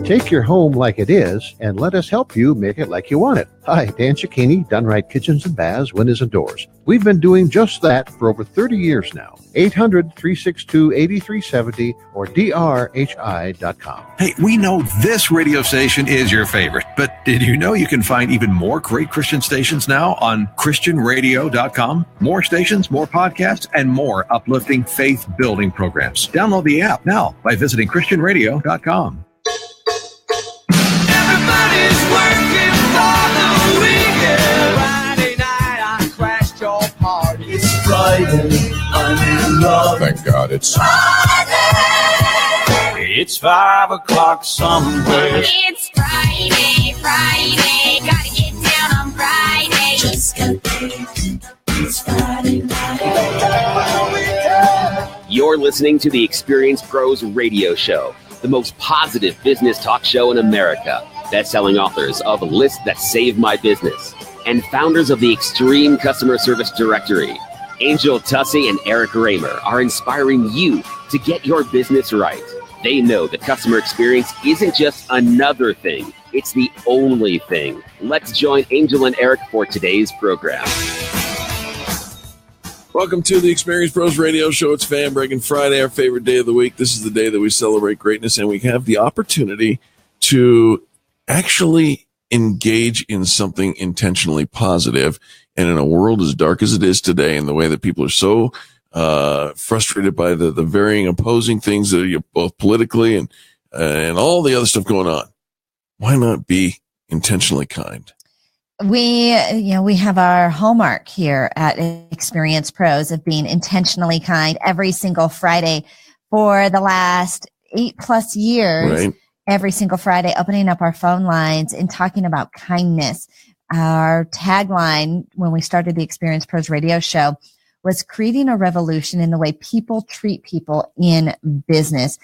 Take your home like it is and let us help you make it like you want it. Hi, Dan Cicchini, Done Right Kitchens and Baths, Windows and Doors. We've been doing just that for over 30 years now. 800-362-8370 or drhi.com. Hey, we know this radio station is your favorite, but did you know you can find even more great Christian stations now on christianradio.com? More stations, more podcasts, and more uplifting faith-building programs. Download the app now by visiting christianradio.com. Everybody's working for the weekend. Friday night I crashed your party. It's Friday, I'm in love. Thank God it's Friday. It's 5 o'clock somewhere. It's Friday, gotta get down on Friday. Just gotta it's Friday night. You're listening to the Experience Pros Radio Show, the most positive business talk show in America. Best-selling authors of Lists That Save My Business and founders of the Extreme Customer Service Directory, Angel Tussey and Eric Raymer, are inspiring you to get your business right. They know that customer experience isn't just another thing, it's the only thing. Let's join Angel and Eric for today's program. Welcome to the Experience Pros Radio Show. It's Braggin Friday, our favorite day of the week. This is the day that we celebrate greatness, and we have the opportunity to actually engage in something intentionally positive. And in a world as dark as it is today, and the way that people are so frustrated by the varying opposing things that you both politically and all the other stuff going on, why not be intentionally kind? We have our hallmark here at Experience Pros of being intentionally kind every single Friday for the last 8+ years. Right. Every single Friday, opening up our phone lines and talking about kindness. Our tagline when we started the Experience Pros Radio Show was creating a revolution in the way people treat people in business.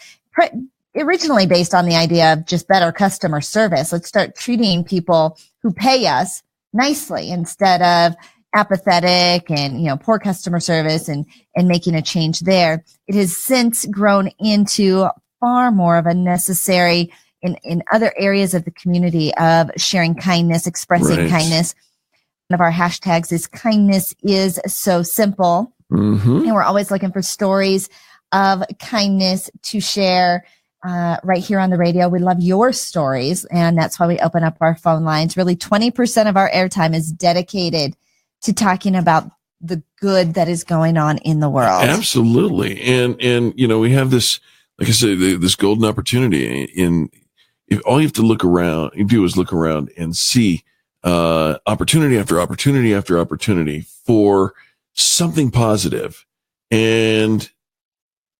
Originally based on the idea of just better customer service. Let's start treating people who pay us nicely instead of apathetic and, poor customer service and making a change there. It has since grown into far more of a necessary in other areas of the community of sharing kindness, expressing kindness. One of our hashtags is kindness is so simple. Mm-hmm. And we're always looking for stories of kindness to share right here on the radio. We love your stories, and that's why we open up our phone lines. Really, 20% of our airtime is dedicated to talking about the good that is going on in the world. Absolutely. And we have this, like I said, this golden opportunity if all you have to look around and see opportunity after opportunity after opportunity for something positive. And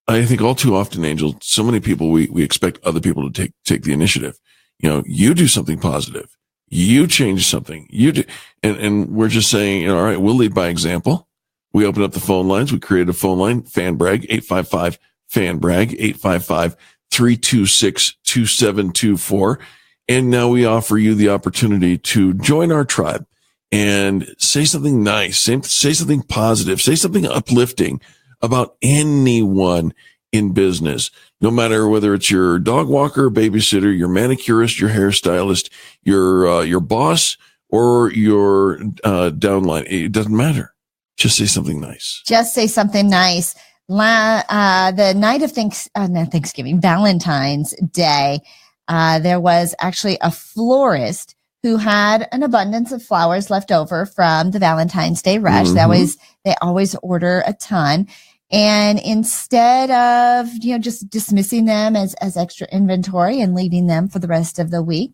I think all too often, Angel, so many people, we expect other people to take the initiative. You do something positive. You change something. You do. And we're just saying, all right, we'll lead by example. We open up the phone lines. We created a phone line, FanBrag, 855-FANBRAG, 855-326-2724. And now we offer you the opportunity to join our tribe and say something nice, say something positive, say something uplifting about anyone in business, no matter whether it's your dog walker, babysitter, your manicurist, your hairstylist, your boss, or your downline. It doesn't matter. Just say something nice. Just say something nice. The night of Valentine's Day, there was actually a florist who had an abundance of flowers left over from the Valentine's Day rush. Mm-hmm. They always order a ton. And instead of, just dismissing them as extra inventory and leaving them for the rest of the week,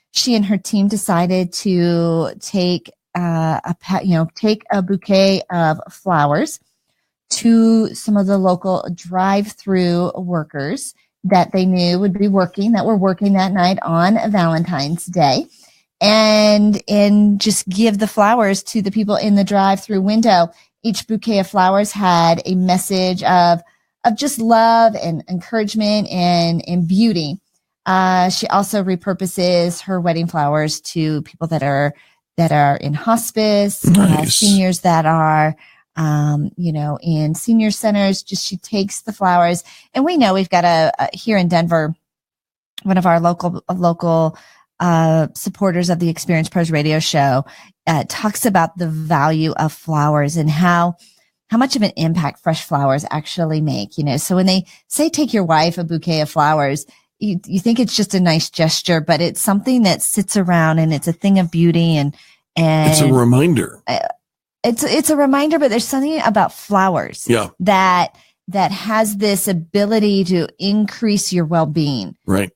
she and her team decided to take a bouquet of flowers to some of the local drive-through workers that they knew would be working, that were working that night on Valentine's Day, and just give the flowers to the people in the drive-through window. Each bouquet of flowers had a message of just love and encouragement and beauty. She also repurposes her wedding flowers to people that are in hospice, Nice. seniors that are, in senior centers. Just she takes the flowers, and we know we've got here in Denver, one of our local supporters of the Experience Pros radio show talks about the value of flowers and how much of an impact fresh flowers actually make. So when they say take your wife a bouquet of flowers, you think it's just a nice gesture, but it's something that sits around and it's a thing of beauty and it's a reminder. It's a reminder, but there's something about flowers that has this ability to increase your well-being. Right.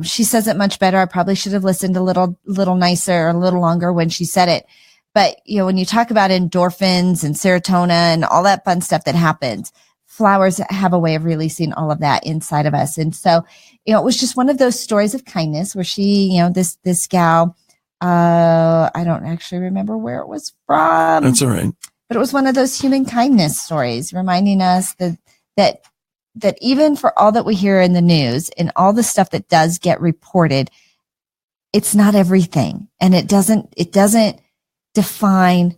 She says it much better. I probably should have listened a little nicer or a little longer when she said it. But, when you talk about endorphins and serotonin and all that fun stuff that happens, flowers have a way of releasing all of that inside of us. And so, it was just one of those stories of kindness where she, this gal, I don't actually remember where it was from. That's all right. But it was one of those human kindness stories reminding us that even for all that we hear in the news and all the stuff that does get reported, it's not everything. And it doesn't define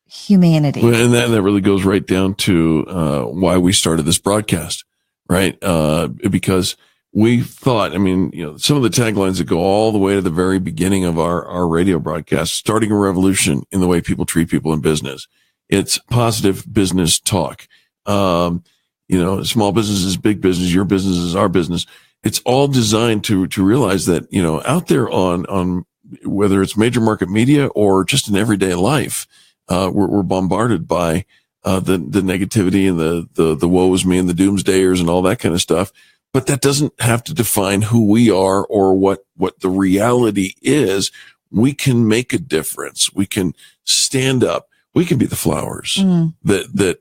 humanity. Well, and that really goes right down to why we started this broadcast, right? Because we thought, some of the taglines that go all the way to the very beginning of our radio broadcast, starting a revolution in the way people treat people in business. It's positive business talk. Small business is big business. Your business is our business. It's all designed to realize that, out there on whether it's major market media or just in everyday life, we're bombarded by the negativity and the woe is me and the doomsdayers and all that kind of stuff. But that doesn't have to define who we are or what the reality is. We can make a difference. We can stand up. We can be the flowers that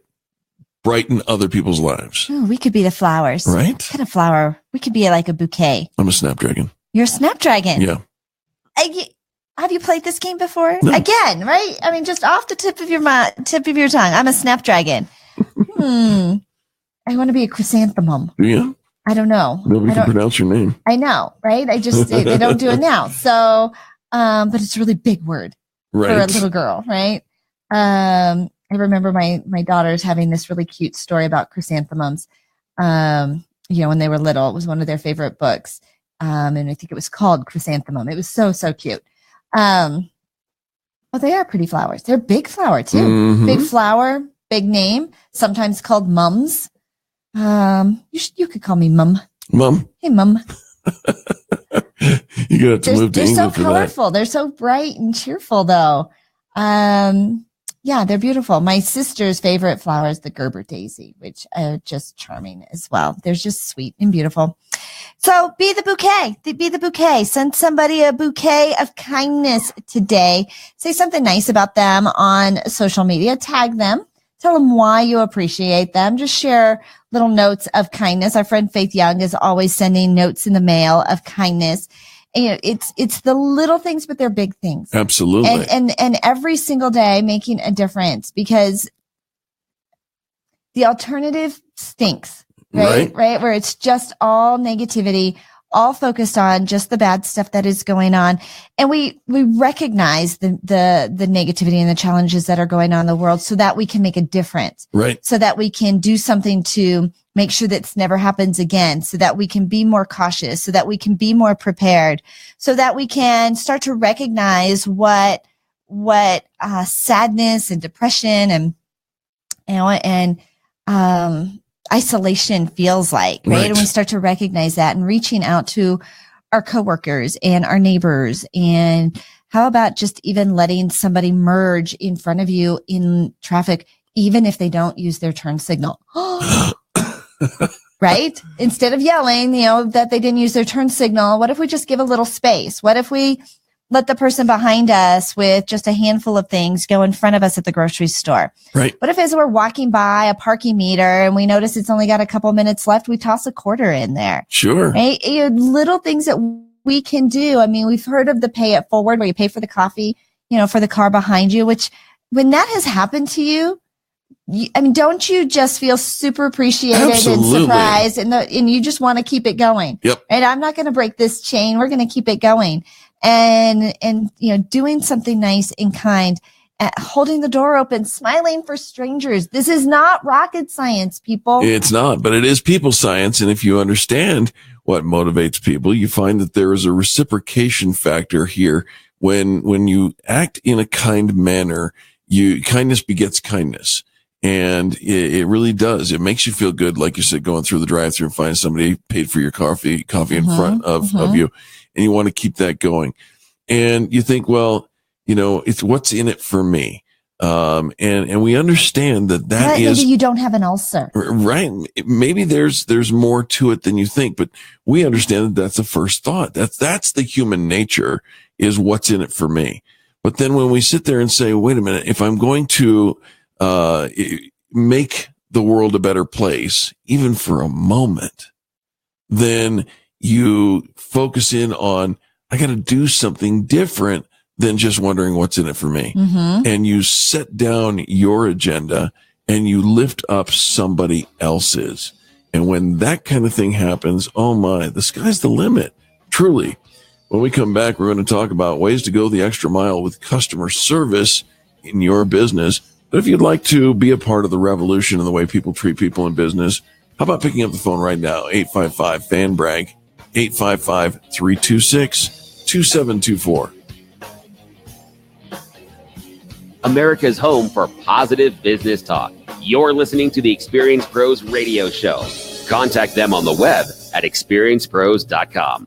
brighten other people's lives. Oh, we could be the flowers. Right? What kind of flower? We could be like a bouquet. I'm a snapdragon. You're a snapdragon. Yeah. Have you played this game before? No. Again, right? just off the tip of your tongue. I'm a snapdragon. I want to be a chrysanthemum. Yeah. I don't know. Nobody can pronounce your name. I know, right? They don't do it now. So, but it's a really big word for a little girl, right? I remember my daughters having this really cute story about chrysanthemums. When they were little, it was one of their favorite books. And I think it was called Chrysanthemum. It was so, so cute. Well, they are pretty flowers. They're big flower too. Mm-hmm. Big flower, big name, sometimes called mums. You could call me Mum. Mum. Hey, Mum. You're gonna have to move to England so for colorful. They're so bright and cheerful, though. Yeah, they're beautiful. My sister's favorite flower is the Gerber daisy, which are just charming as well. They're just sweet and beautiful. So be the bouquet. Be the bouquet. Send somebody a bouquet of kindness today. Say something nice about them on social media. Tag them. Tell them why you appreciate them. Just share little notes of kindness. Our friend Faith Young is always sending notes in the mail of kindness. And, it's the little things, but they're big things. Absolutely. And every single day making a difference, because the alternative stinks, right? Where it's just all negativity, all focused on just the bad stuff that is going on. And we recognize the negativity and the challenges that are going on in the world so that we can make a difference. Right. So that we can do something to make sure that this never happens again, so that we can be more cautious, so that we can be more prepared, so that we can start to recognize what sadness and depression and isolation feels like, right? And we start to recognize that and reaching out to our coworkers and our neighbors. And how about just even letting somebody merge in front of you in traffic, even if they don't use their turn signal? Right? Instead of yelling, that they didn't use their turn signal, what if we just give a little space? What if we let the person behind us with just a handful of things go in front of us at the grocery store? Right. What if as we're walking by a parking meter and we notice it's only got a couple minutes left, we toss a quarter in there? Sure. Right? Little things that we can do. I mean, we've heard of the pay it forward where you pay for the coffee, for the car behind you, which when that has happened to you, don't you just feel super appreciated Absolutely. and surprised and you just want to keep it going? Yep. Right? I'm not going to break this chain. We're going to keep it going. And doing something nice and kind, holding the door open, smiling for strangers. This is not rocket science, people. It's not, but it is people science. And if you understand what motivates people, you find that there is a reciprocation factor here. When you act in a kind manner, kindness begets kindness. And it really does. It makes you feel good. Like you said, going through the drive-thru and finding somebody paid for your coffee in front of you. And you want to keep that going. And you think, well, it's what's in it for me. And we understand that is. Maybe you don't have an ulcer. Right. Maybe there's more to it than you think, but we understand that that's the first thought. That's the human nature, is what's in it for me. But then when we sit there and say, wait a minute, if I'm going to make the world a better place, even for a moment, then you focus in on, I got to do something different than just wondering what's in it for me. Mm-hmm. And you set down your agenda and you lift up somebody else's. And when that kind of thing happens, oh my, the sky's the limit. Truly. When we come back, we're going to talk about ways to go the extra mile with customer service in your business. But if you'd like to be a part of the revolution in the way people treat people in business, how about picking up the phone right now? 855-FAN-BRAG, 855-326-2724. America's home for positive business talk. You're listening to the Experience Pros radio show. Contact them on the web at experiencepros.com.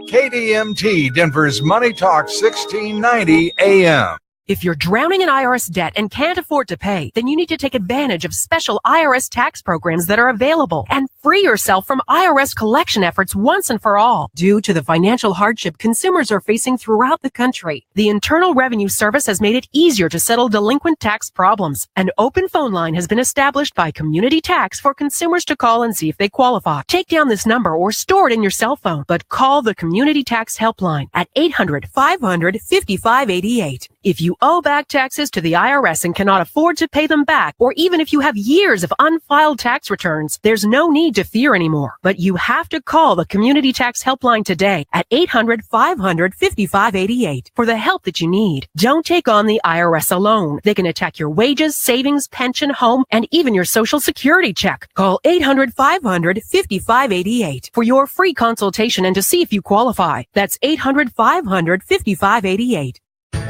KDMT, Denver's Money Talk 1690 AM. If you're drowning in IRS debt and can't afford to pay, then you need to take advantage of special IRS tax programs that are available and free yourself from IRS collection efforts once and for all. Due to the financial hardship consumers are facing throughout the country, the Internal Revenue Service has made it easier to settle delinquent tax problems. An open phone line has been established by Community Tax for consumers to call and see if they qualify. Take down this number or store it in your cell phone, but call the Community Tax Helpline at 800-500-5588. If you owe back taxes to the IRS and cannot afford to pay them back, or even if you have years of unfiled tax returns, there's no need to fear anymore. But you have to call the Community Tax Helpline today at 800-500-5588 for the help that you need. Don't take on the IRS alone. They can attack your wages, savings, pension, home, and even your Social Security check. Call 800-500-5588 for your free consultation and to see if you qualify. That's 800-500-5588.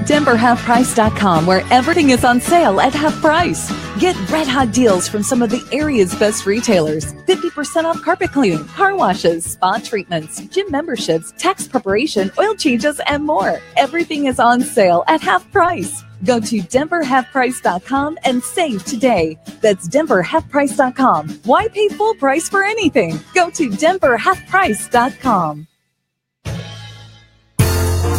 DenverHalfPrice.com, where everything is on sale at half price. Get red hot deals from some of the area's best retailers. 50% off carpet cleaning, car washes, spa treatments, gym memberships, tax preparation, oil changes, and more. Everything is on sale at half price. Go to DenverHalfPrice.com and save today. That's DenverHalfPrice.com. Why pay full price for anything? Go to DenverHalfPrice.com.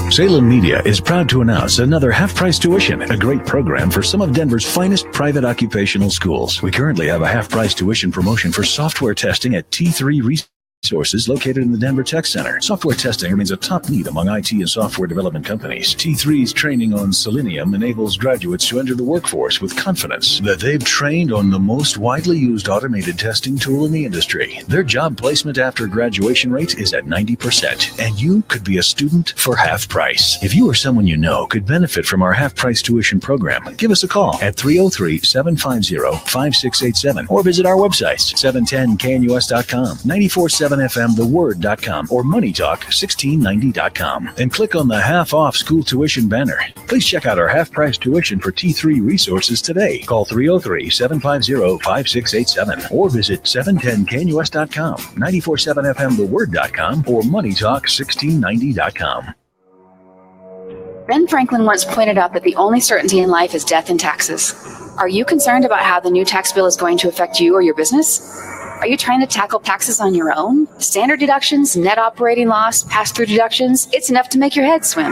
Salem Media is proud to announce another half-price tuition, a great program for some of Denver's finest private occupational schools. We currently have a half-price tuition promotion for software testing at T3 Resources located in the Denver Tech Center. Software testing remains a top need among IT and software development companies. T3's training on Selenium enables graduates to enter the workforce with confidence that they've trained on the most widely used automated testing tool in the industry. Their job placement after graduation rate is at 90%, and you could be a student for half price. If you or someone you know could benefit from our half-price tuition program, give us a call at 303-750-5687 or visit our websites, 710knus.com, 94.7 FMTheWord.com or MoneyTalk1690.com and click on the half-off school tuition banner. Please check out our half-price tuition for T3 Resources today. Call 303-750-5687 or visit 710knus.com, 94.7 FMTheWord.com or MoneyTalk1690.com. Ben Franklin once pointed out that the only certainty in life is death and taxes. Are you concerned about how the new tax bill is going to affect you or your business? Are you trying to tackle taxes on your own? Standard deductions, net operating loss, pass-through deductions, it's enough to make your head swim.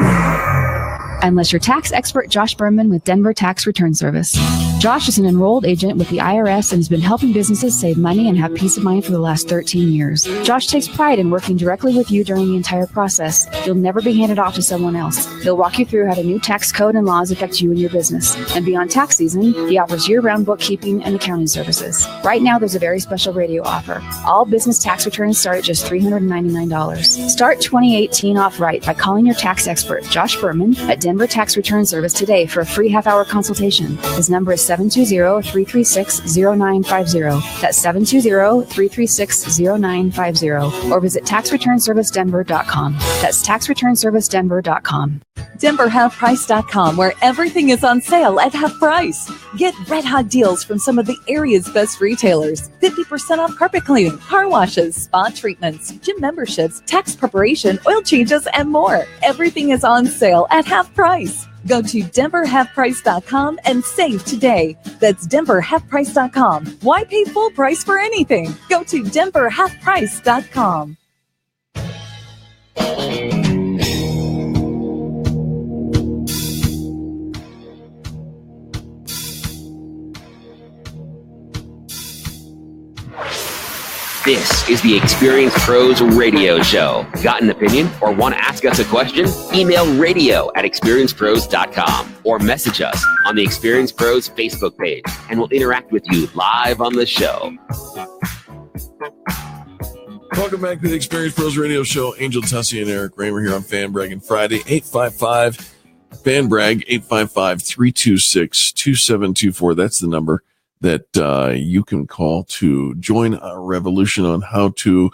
Unless you're tax expert Josh Berman with Denver Tax Return Service. Josh is an enrolled agent with the IRS and has been helping businesses save money and have peace of mind for the last 13 years. Josh takes pride in working directly with you during the entire process. You'll never be handed off to someone else. He'll walk you through how the new tax code and laws affect you and your business. And beyond tax season, he offers year-round bookkeeping and accounting services. Right now, there's a very special radio offer. All business tax returns start at just $399. Start 2018 off right by calling your tax expert, Josh Berman, at Denver Tax Return Service today for a free half-hour consultation. His number is 720-336-0950. That's 720-336-0950. Or visit taxreturnservicedenver.com. That's taxreturnservicedenver.com. DenverHalfPrice.com, where everything is on sale at half price. Get red hot deals from some of the area's best retailers. 50% off carpet cleaning, car washes, spa treatments, gym memberships, tax preparation, oil changes, and more. Everything is on sale at half price. Go to DenverHalfPrice.com and save today. That's DenverHalfPrice.com. Why pay full price for anything? Go to DenverHalfPrice.com. This is the Experience Pros Radio Show. Got an opinion or want to ask us a question? Email radio@experiencepros.com or message us on the Experience Pros Facebook page, and we'll interact with you live on the show. Welcome back to the Experience Pros Radio Show. Angel Tussey and Eric Raymer here on Fan Braggin Friday. 855-FAN-BRAG, 855-326-2724. That's the number that you can call to join our revolution on how to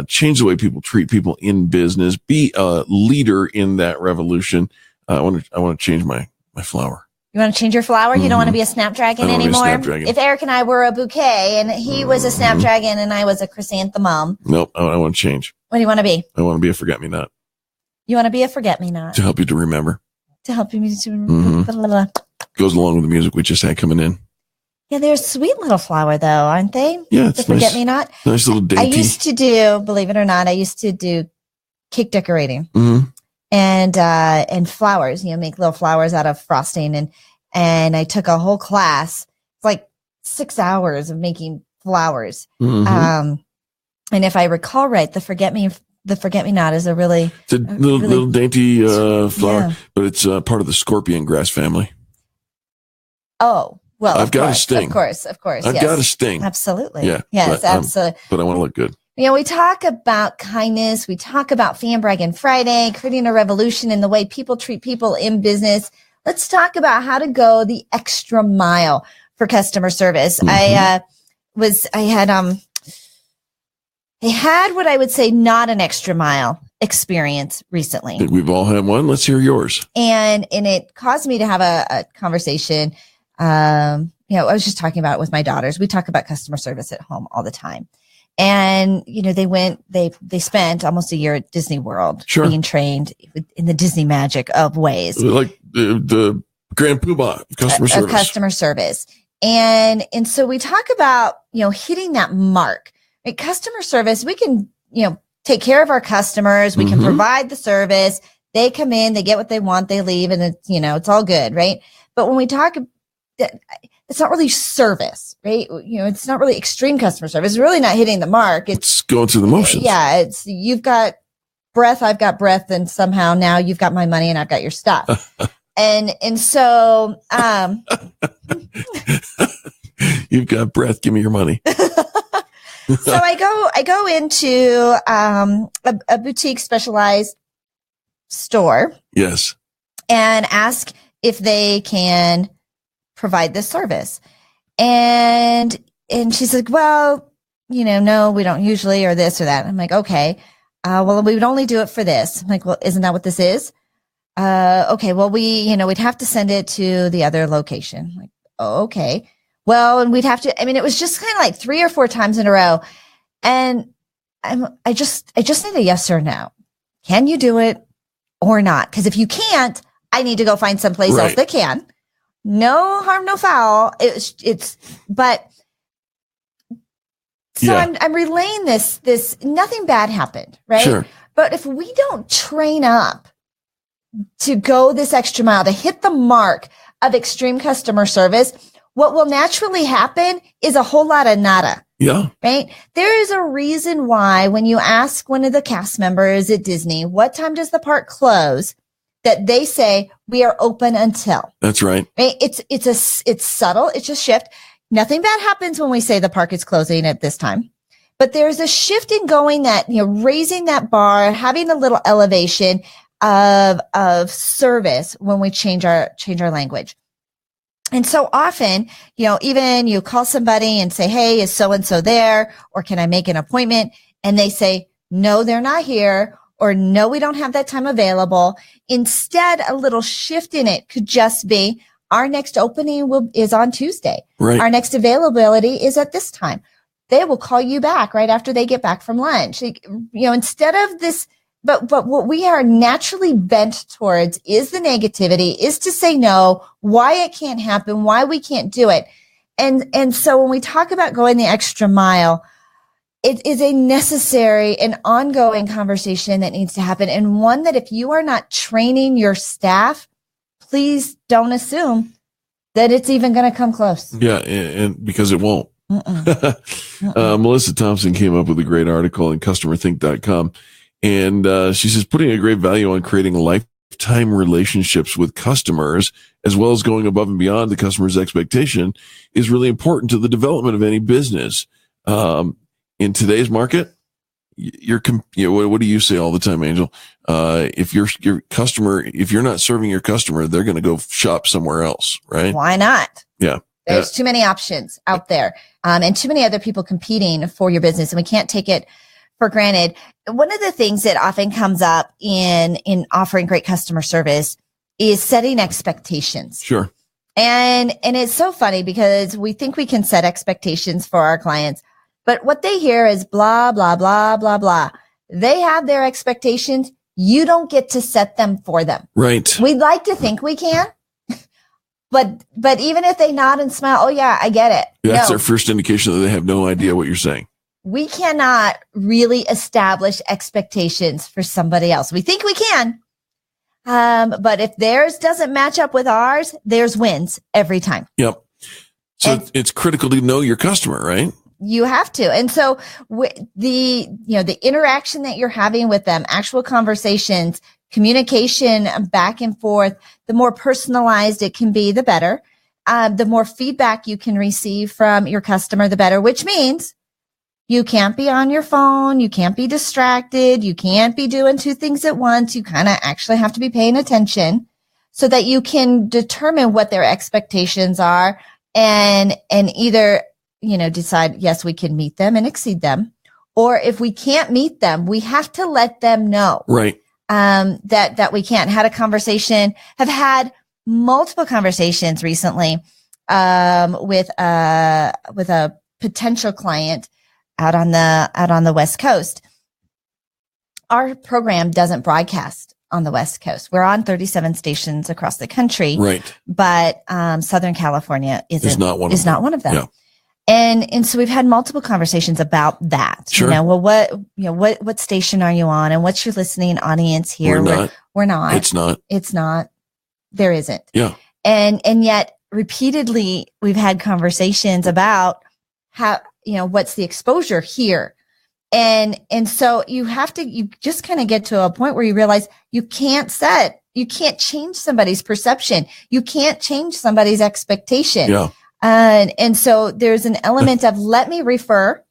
change the way people treat people in business. Be a leader in that revolution. I want to change my flower. You want to change your flower? You don't want to be a snapdragon anymore? Snapdragon. If Eric and I were a bouquet and he was a snapdragon and I was a chrysanthemum. Nope, I want to change. What do you want to be? I want to be a forget-me-not. You want to be a forget-me-not? To help you to remember. To help you to remember. Blah, blah, blah. Goes along with the music we just had coming in. Yeah, they're a sweet little flower, though, aren't they? Yeah, it's the forget-me-not. Nice little dainty. I used to do, believe it or not, cake decorating and flowers. Make little flowers out of frosting, and I took a whole class. It's like 6 hours of making flowers. And if I recall right, the forget-me-not is a little dainty flower, but it's part of the scorpion grass family. Oh. Well, I've got a sting. Of course. I've got a sting. Absolutely. Yeah. Yes, absolutely. But I want to look good. We talk about kindness. We talk about Fan Braggin Friday, creating a revolution in the way people treat people in business. Let's talk about how to go the extra mile for customer service. I had what I would say not an extra mile experience recently. We've all had one. Let's hear yours. And it caused me to have a conversation. I was just talking about it with my daughters. We talk about customer service at home all the time. And, they spent almost a year at Disney World being trained in the Disney magic of ways. Like the Grand Poobah of customer service. And so we talk about, hitting that mark. Right? Customer service, we can, take care of our customers. We can provide the service. They come in, they get what they want, they leave, and it's all good, right? But when we talk, it's not really service, right? It's not really extreme customer service. It's really not hitting the mark. It's going through the motions. Yeah, it's you've got breath, I've got breath, and somehow now you've got my money and I've got your stuff. and so you've got breath, give me your money. So I go into a boutique specialized store. Yes. And ask if they can provide this service. And she's like, well, no, we don't usually, or this or that. I'm like, okay. Well, we would only do it for this. I'm like, well, isn't that what this is? Okay. Well, we'd have to send it to the other location. I'm like, oh, okay. Well, and we'd have to, it was just kind of like 3 or 4 times in a row. And I just need a yes or no. Can you do it or not? Because if you can't, I need to go find someplace else that can. No harm, no foul. But So I'm relaying this nothing bad happened, right? Sure. But if we don't train up to go this extra mile, to hit the mark of extreme customer service, what will naturally happen is a whole lot of nada. Yeah. Right? There is a reason why when you ask one of the cast members at Disney, what time does the park close? That they say, we are open until. That's right. Right? It's subtle. It's a shift. Nothing bad happens when we say the park is closing at this time. But there's a shift in going that, raising that bar, having a little elevation of service when we change our language. And so often, even you call somebody and say, hey, is so-and-so there? Or can I make an appointment? And they say, no, they're not here. Or no, we don't have that time available. Instead, a little shift in it could just be our next opening is on Tuesday. Right. Our next availability is at this time. They will call you back right after they get back from lunch. Instead of this, but what we are naturally bent towards is the negativity, is to say no, why it can't happen, why we can't do it. And so when we talk about going the extra mile, it is a necessary and ongoing conversation that needs to happen. And one that if you are not training your staff, please don't assume that it's even going to come close. Yeah. And because it won't. Melissa Thompson came up with a great article in customerthink.com. And she says, putting a great value on creating lifetime relationships with customers, as well as going above and beyond the customer's expectation, is really important to the development of any business. In today's market, what do you say all the time, Angel? If your customer, if you're not serving your customer, they're going to go shop somewhere else, right? Why not? Yeah. There's too many options out there, and too many other people competing for your business, and we can't take it for granted. One of the things that often comes up in offering great customer service is setting expectations. Sure. And it's so funny because we think we can set expectations for our clients, but what they hear is blah, blah, blah, blah, blah. They have their expectations. You don't get to set them for them. Right. We'd like to think we can. But even if they nod and smile, oh yeah, I get it. That's No. their first indication that they have no idea what you're saying. We cannot really establish expectations for somebody else. We think we can. But if theirs doesn't match up with ours, theirs wins every time. Yep. So it's critical to know your customer, right? You have to. And so the interaction that you're having with them, actual conversations, communication back and forth, the more personalized it can be, the better. The more feedback you can receive from your customer, the better, which means you can't be on your phone. You can't be distracted. You can't be doing two things at once. You kind of actually have to be paying attention so that you can determine what their expectations are and either, decide, yes, we can meet them and exceed them. Or if we can't meet them, we have to let them know. Right. That we can't. Have had multiple conversations recently, with a potential client out on the West Coast. Our program doesn't broadcast on the West Coast. We're on 37 stations across the country. Right. But Southern California is not one of them. Yeah. And so we've had multiple conversations about that. Sure. What station are you on and what's your listening audience here? We're not. It's not. There isn't. Yeah. And yet repeatedly we've had conversations about how, what's the exposure here? And so you just kind of get to a point where you realize you can't change somebody's perception. You can't change somebody's expectation. Yeah. And so there's an element of let me refer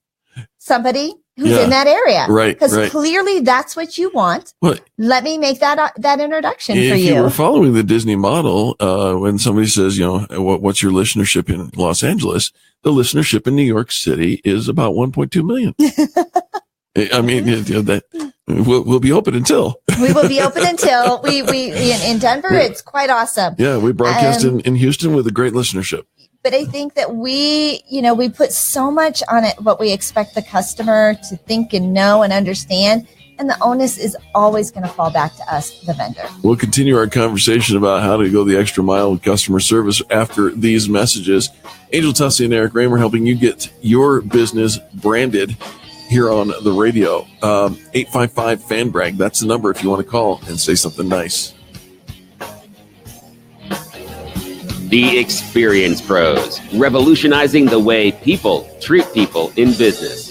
somebody who's in that area. Right. Because clearly that's what you want. Well, let me make that introduction for if you. you were following the Disney model, when somebody says, what's your listenership in Los Angeles? The listenership in New York City is about 1.2 million. I mean, that we'll be open until we will be open until we in Denver. It's quite awesome. Yeah, we broadcast in Houston with a great listenership. But I think that we put so much on it, what we expect the customer to think and know and understand. and the onus is always going to fall back to us, the vendor. We'll continue our conversation about how to go the extra mile with customer service after these messages. Angel Tussey and Eric Raymer helping you get your business branded here on the radio. 855-FAN-BRAG. That's the number if you want to call and say something nice. The Experience Pros, revolutionizing the way people treat people in business.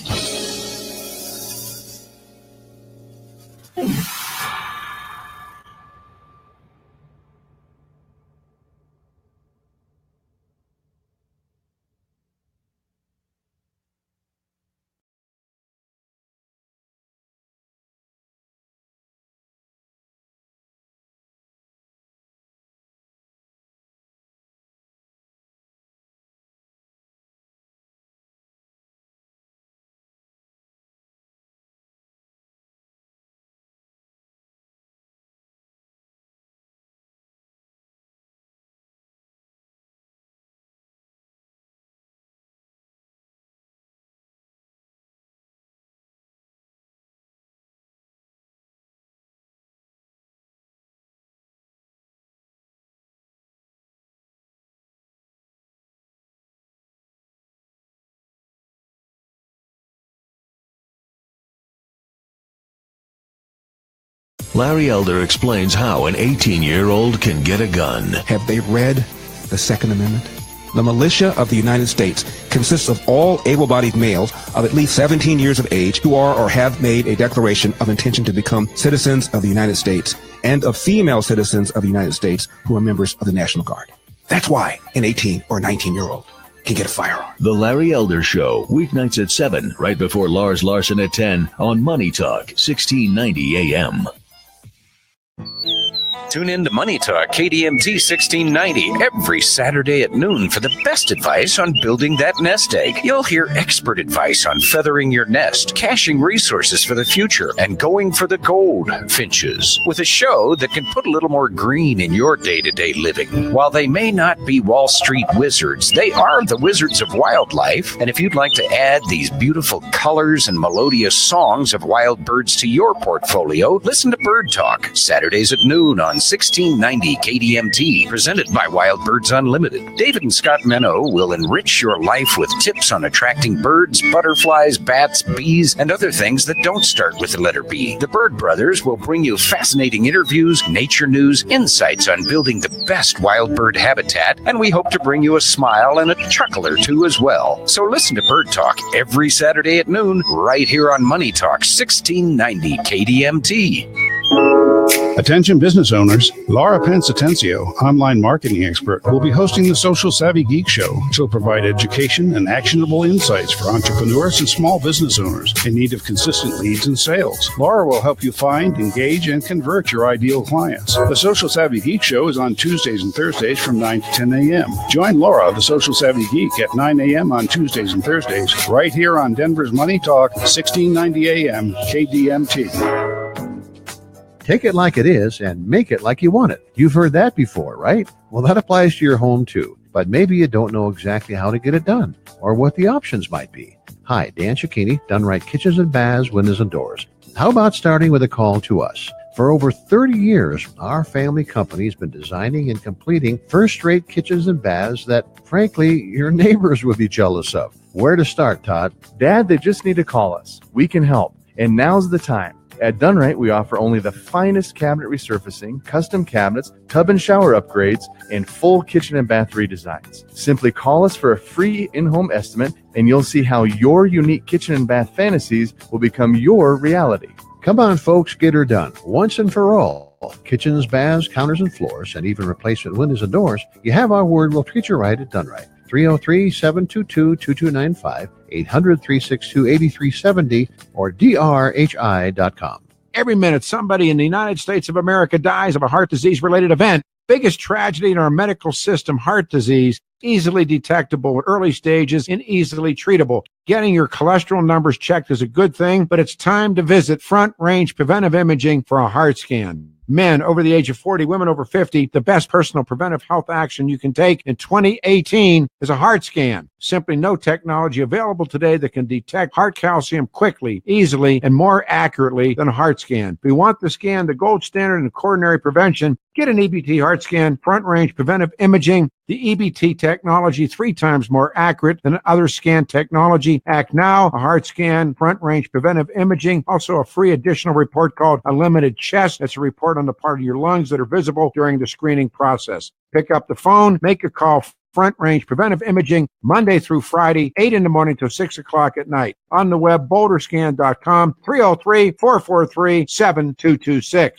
Larry Elder explains how an 18-year-old can get a gun. Have they read the Second Amendment? The militia of the United States consists of all able-bodied males of at least 17 years of age who are or have made a declaration of intention to become citizens of the United States, and of female citizens of the United States who are members of the National Guard. That's why an 18 or 19-year-old can get a firearm. The Larry Elder Show, weeknights at 7, right before Lars Larson at 10 on Money Talk, 1690 AM. Tune in to Money Talk KDMT 1690 every Saturday at noon for the best advice on building that nest egg. You'll hear expert advice on feathering your nest, caching resources for the future, and going for the gold finches, with a show that can put a little more green in your day-to-day living. While they may not be Wall Street wizards, they are the wizards of wildlife, and if you'd like to add these beautiful colors and melodious songs of wild birds to your portfolio, listen to Bird Talk, Saturdays at noon on 1690 KDMT, presented by Wild Birds Unlimited. David and Scott Menno will enrich your life with tips on attracting birds, butterflies, bats, bees, and other things that don't start with the letter B. The Bird Brothers will bring you fascinating interviews, nature news, insights on building the best wild bird habitat, and we hope to bring you a smile and a chuckle or two as well. So listen to Bird Talk every Saturday at noon, right here on Money Talk 1690 KDMT. Attention business owners, Laura Pensatencio, online marketing expert, will be hosting the Social Savvy Geek Show. She'll provide education and actionable insights for entrepreneurs and small business owners in need of consistent leads and sales. Laura will help you find, engage, and convert your ideal clients. The Social Savvy Geek Show is on Tuesdays and Thursdays from 9 to 10 a.m. Join Laura, the Social Savvy Geek, at 9 a.m. on Tuesdays and Thursdays, right here on Denver's Money Talk, 1690 a.m. KDMT. Take it like it is and make it like you want it. You've heard that before, right? Well, that applies to your home too. But maybe you don't know exactly how to get it done or what the options might be. Hi, Dan Cicchini, Done Right Kitchens and Baths, Windows and Doors. How about starting with a call to us? For over 30 years, our family company has been designing and completing first-rate kitchens and baths that, frankly, your neighbors would be jealous of. Where to start, Todd? Dad, they just need to call us. We can help. And now's the time. At Done Right, we offer only the finest cabinet resurfacing, custom cabinets, tub and shower upgrades, and full kitchen and bath redesigns. Simply call us for a free in-home estimate, and you'll see how your unique kitchen and bath fantasies will become your reality. Come on, folks, get her done once and for all. Kitchens, baths, counters, and floors, and even replacement windows and doors. You have our word. We'll treat you right at Done Right. 303-722-2295, 800-362-8370, or drhi.com. Every minute, somebody in the United States of America dies of a heart disease-related event. Biggest tragedy in our medical system, heart disease, easily detectable at early stages and easily treatable. Getting your cholesterol numbers checked is a good thing, but it's time to visit Front Range Preventive Imaging for a heart scan. Men over the age of 40, women over 50, the best personal preventive health action you can take in 2018 is a heart scan. Simply no technology available today that can detect heart calcium quickly, easily, and more accurately than a heart scan. If you want the scan, the gold standard in coronary prevention, get an EBT heart scan, front-range preventive imaging. The EBT technology 3 times more accurate than other scan technology. Act now, a heart scan, front-range preventive imaging. Also a free additional report called a limited chest. That's a report on the part of your lungs that are visible during the screening process. Pick up the phone, make a call. Front Range Preventive Imaging, Monday through Friday, 8 in the morning till 6 o'clock at night. On the web, boulderscan.com, 303-443-7226.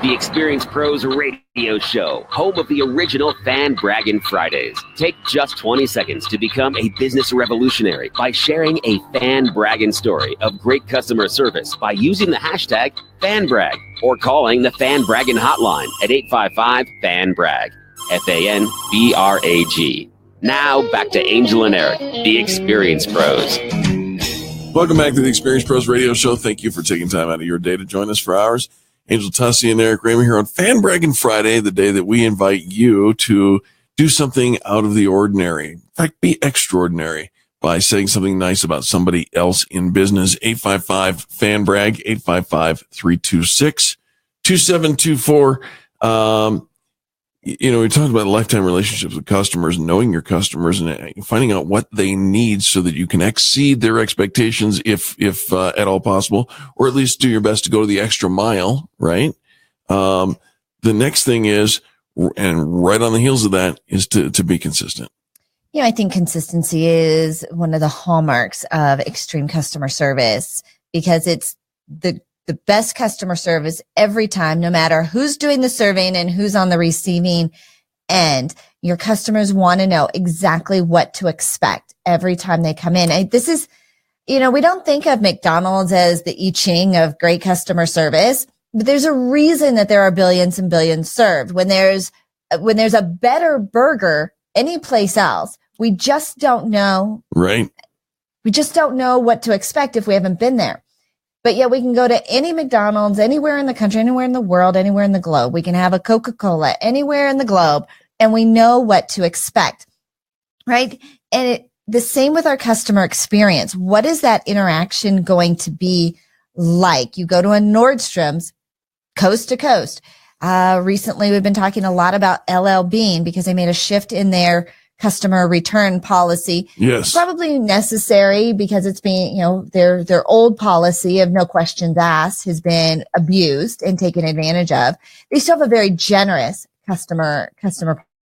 The Experienced Pros Radio Show, home of the original fan Braggin Fridays. Take just 20 seconds to become a business revolutionary by sharing a fan bragging story of great customer service by using the hashtag FanBrag or calling the Fan Braggin hotline at 855-FAN-BRAG, FANBRAG. Now back to Angel and Eric, the Experienced Pros. Welcome back to the Experienced Pros Radio Show. Thank you for taking time out of your day to join us for ours. Angel Tussey and Eric Raymer here on Fan Braggin Friday, the day that we invite you to do something out of the ordinary. In fact, be extraordinary by saying something nice about somebody else in business. 855-FAN-BRAG, 855-326-2724. We talked about lifetime relationships with customers, knowing your customers and finding out what they need so that you can exceed their expectations if at all possible, or at least do your best to go the extra mile, right? The next thing is, and right on the heels of that, is to be consistent. I think consistency is one of the hallmarks of extreme customer service because it's the best customer service every time, no matter who's doing the surveying and who's on the receiving end. Your customers want to know exactly what to expect every time they come in. This is, we don't think of McDonald's as the I Ching of great customer service, but there's a reason that there are billions and billions served. When there's a better burger any place else, we just don't know. Right. We just don't know what to expect if we haven't been there. But yet we can go to any McDonald's anywhere in the country, anywhere in the world, anywhere in the globe. We can have a Coca-Cola anywhere in the globe, and we know what to expect, right? And the same with our customer experience. What is that interaction going to be like? You go to a Nordstrom's coast to coast. Recently, we've been talking a lot about LL Bean because they made a shift in their customer return policy. Yes. Probably necessary because it's being, their old policy of no questions asked has been abused and taken advantage of. They still have a very generous customer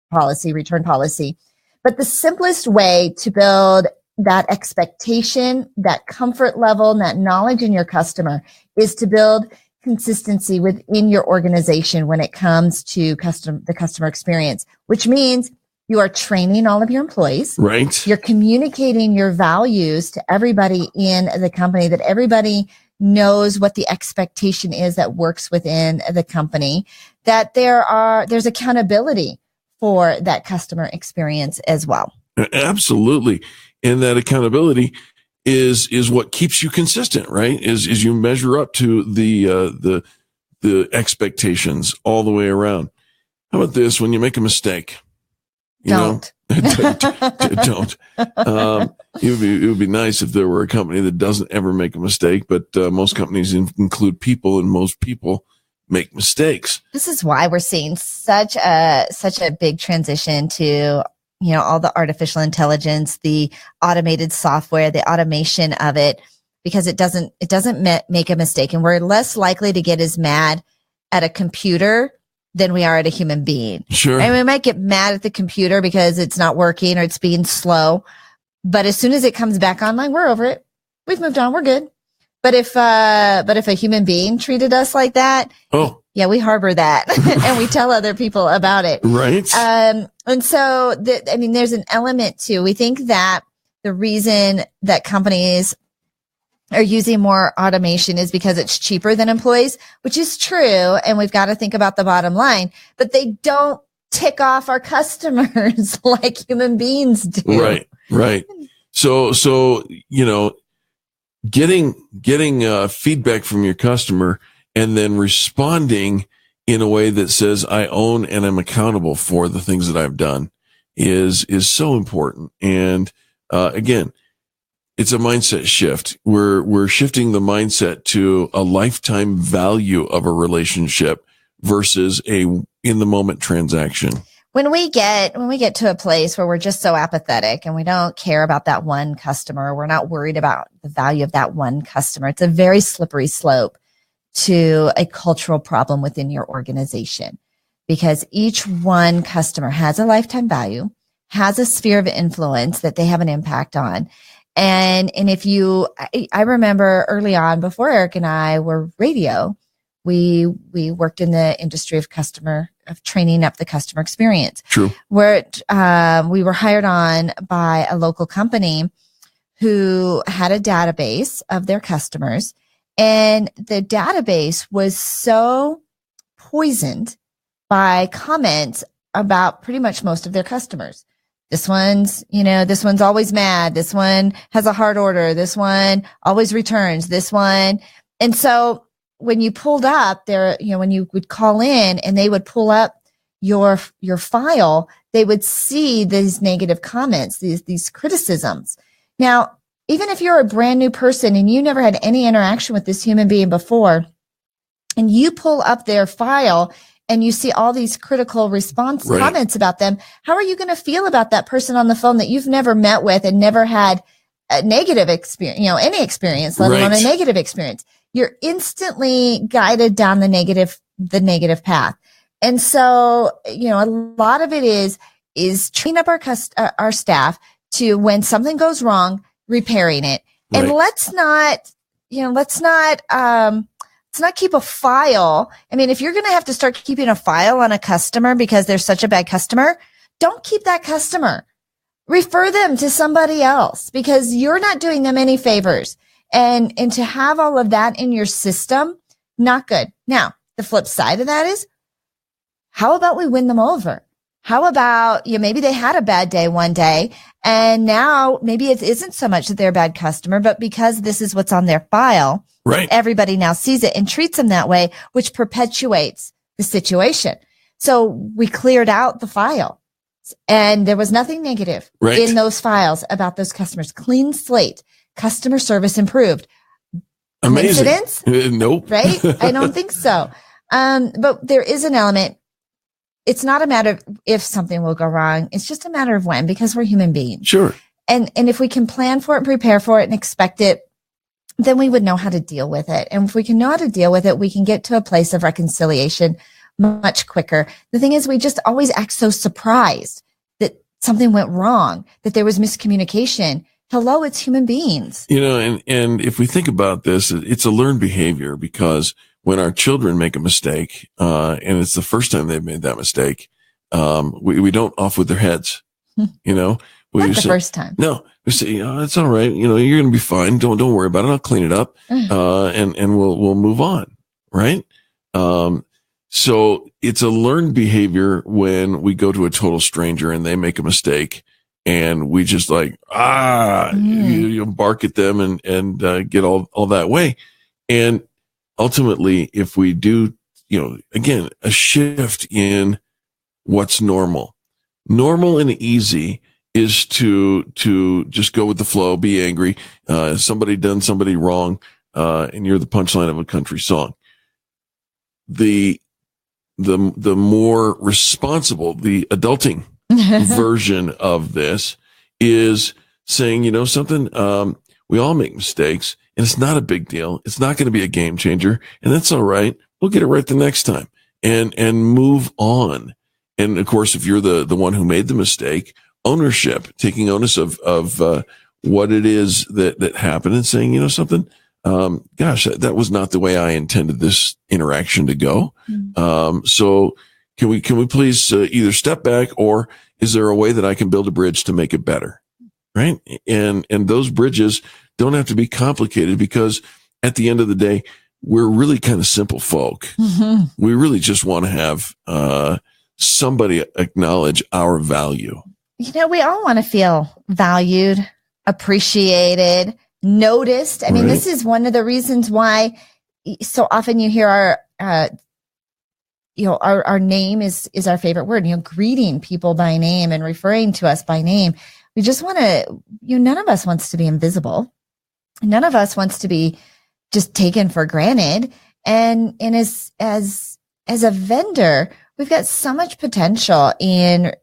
policy, return policy. But the simplest way to build that expectation, that comfort level, and that knowledge in your customer is to build consistency within your organization when it comes to the customer experience, which means you are training all of your employees. Right. You're communicating your values to everybody in the company, that everybody knows what the expectation is that works within the company, that there's accountability for that customer experience as well. Absolutely. And that accountability is what keeps you consistent, right? Is you measure up to the expectations all the way around. How about this? When you make a mistake, don't. It would be nice if there were a company that doesn't ever make a mistake, but most companies include people, and most people make mistakes. This is why we're seeing such a big transition to all the artificial intelligence, the automated software, the automation of it, because it doesn't make a mistake, and we're less likely to get as mad at a computer than we are at a human being. Sure. And we might get mad at the computer because it's not working or it's being slow. But as soon as it comes back online, we're over it. We've moved on. We're good. But if a human being treated us like that, yeah, we harbor that and we tell other people about it. Right. And so there's an element too. We think that the reason that companies are using more automation is because it's cheaper than employees, which is true. And we've got to think about the bottom line, but they don't tick off our customers like human beings do. Right. So, getting feedback from your customer and then responding in a way that says, I own and I'm accountable for the things that I've done is so important. And, again, it's a mindset shift. We're shifting the mindset to a lifetime value of a relationship versus a in the moment transaction. When we get to a place where we're just so apathetic and we don't care about that one customer, we're not worried about the value of that one customer. It's a very slippery slope to a cultural problem within your organization, because each one customer has a lifetime value, has a sphere of influence that they have an impact on. And I remember early on, before Eric and I were radio, we worked in the industry of training up the customer experience. True. Where we were hired on by a local company who had a database of their customers, and the database was so poisoned by comments about pretty much most of their customers. This one's always mad. This one has a hard order. This one always returns. This one. And so when you pulled up there, when you would call in and they would pull up your file, they would see these negative comments, these criticisms. Now, even if you're a brand new person and you never had any interaction with this human being before, and you pull up their file and you see all these critical comments about them, how are you going to feel about that person on the phone that you've never met with and never had a negative experience, any experience, let alone a negative experience? You're instantly guided down the negative path. And so, a lot of it is training up our staff to, when something goes wrong, repairing it. And let's not keep a file. I mean, if you're going to have to start keeping a file on a customer because they're such a bad customer, don't keep that customer. Refer them to somebody else, because you're not doing them any favors. And to have all of that in your system, not good. Now, the flip side of that is, how about we win them over? How about, maybe they had a bad day one day, and now maybe it isn't so much that they're a bad customer, but because this is what's on their file, everybody now sees it and treats them that way, which perpetuates the situation. So we cleared out the file, and there was nothing negative in those files about those customers. Clean slate. Customer service improved. Amazing. Coincidence? Nope. Right? I don't think so. But there is an element. It's not a matter of if something will go wrong. It's just a matter of when, because we're human beings. Sure. And if we can plan for it and prepare for it and expect it, then we would know how to deal with it. And if we can know how to deal with it, we can get to a place of reconciliation much quicker. The thing is, we just always act so surprised that something went wrong, that there was miscommunication. Hello, it's human beings. And if we think about this, it's a learned behavior, because when our children make a mistake, and it's the first time they've made that mistake, we don't off with their heads. Not the first time. No, we say, it's all right. You're going to be fine. Don't worry about it. I'll clean it up. And we'll move on. Right. So it's a learned behavior when we go to a total stranger and they make a mistake, and we just you bark at them and get all that way. And ultimately, if we do, again, a shift in what's normal and easy is to just go with the flow, be angry. Somebody done somebody wrong, and you're the punchline of a country song. The more responsible, the adulting version of this is saying, something, we all make mistakes, and it's not a big deal. It's not going to be a game changer, and that's all right. We'll get it right the next time and move on. And of course, if you're the one who made the mistake, ownership, taking onus of what it is that happened, and saying, something, gosh, that was not the way I intended this interaction to go. So can we please either step back, or is there a way that I can build a bridge to make it better? Right. And those bridges don't have to be complicated, because at the end of the day, we're really kind of simple folk. We really just want to have somebody acknowledge our value. We all want to feel valued, appreciated, noticed. I mean, this is one of the reasons why so often you hear our name is our favorite word, greeting people by name and referring to us by name. We just want to, none of us wants to be invisible. None of us wants to be just taken for granted. And as a vendor, we've got so much potential in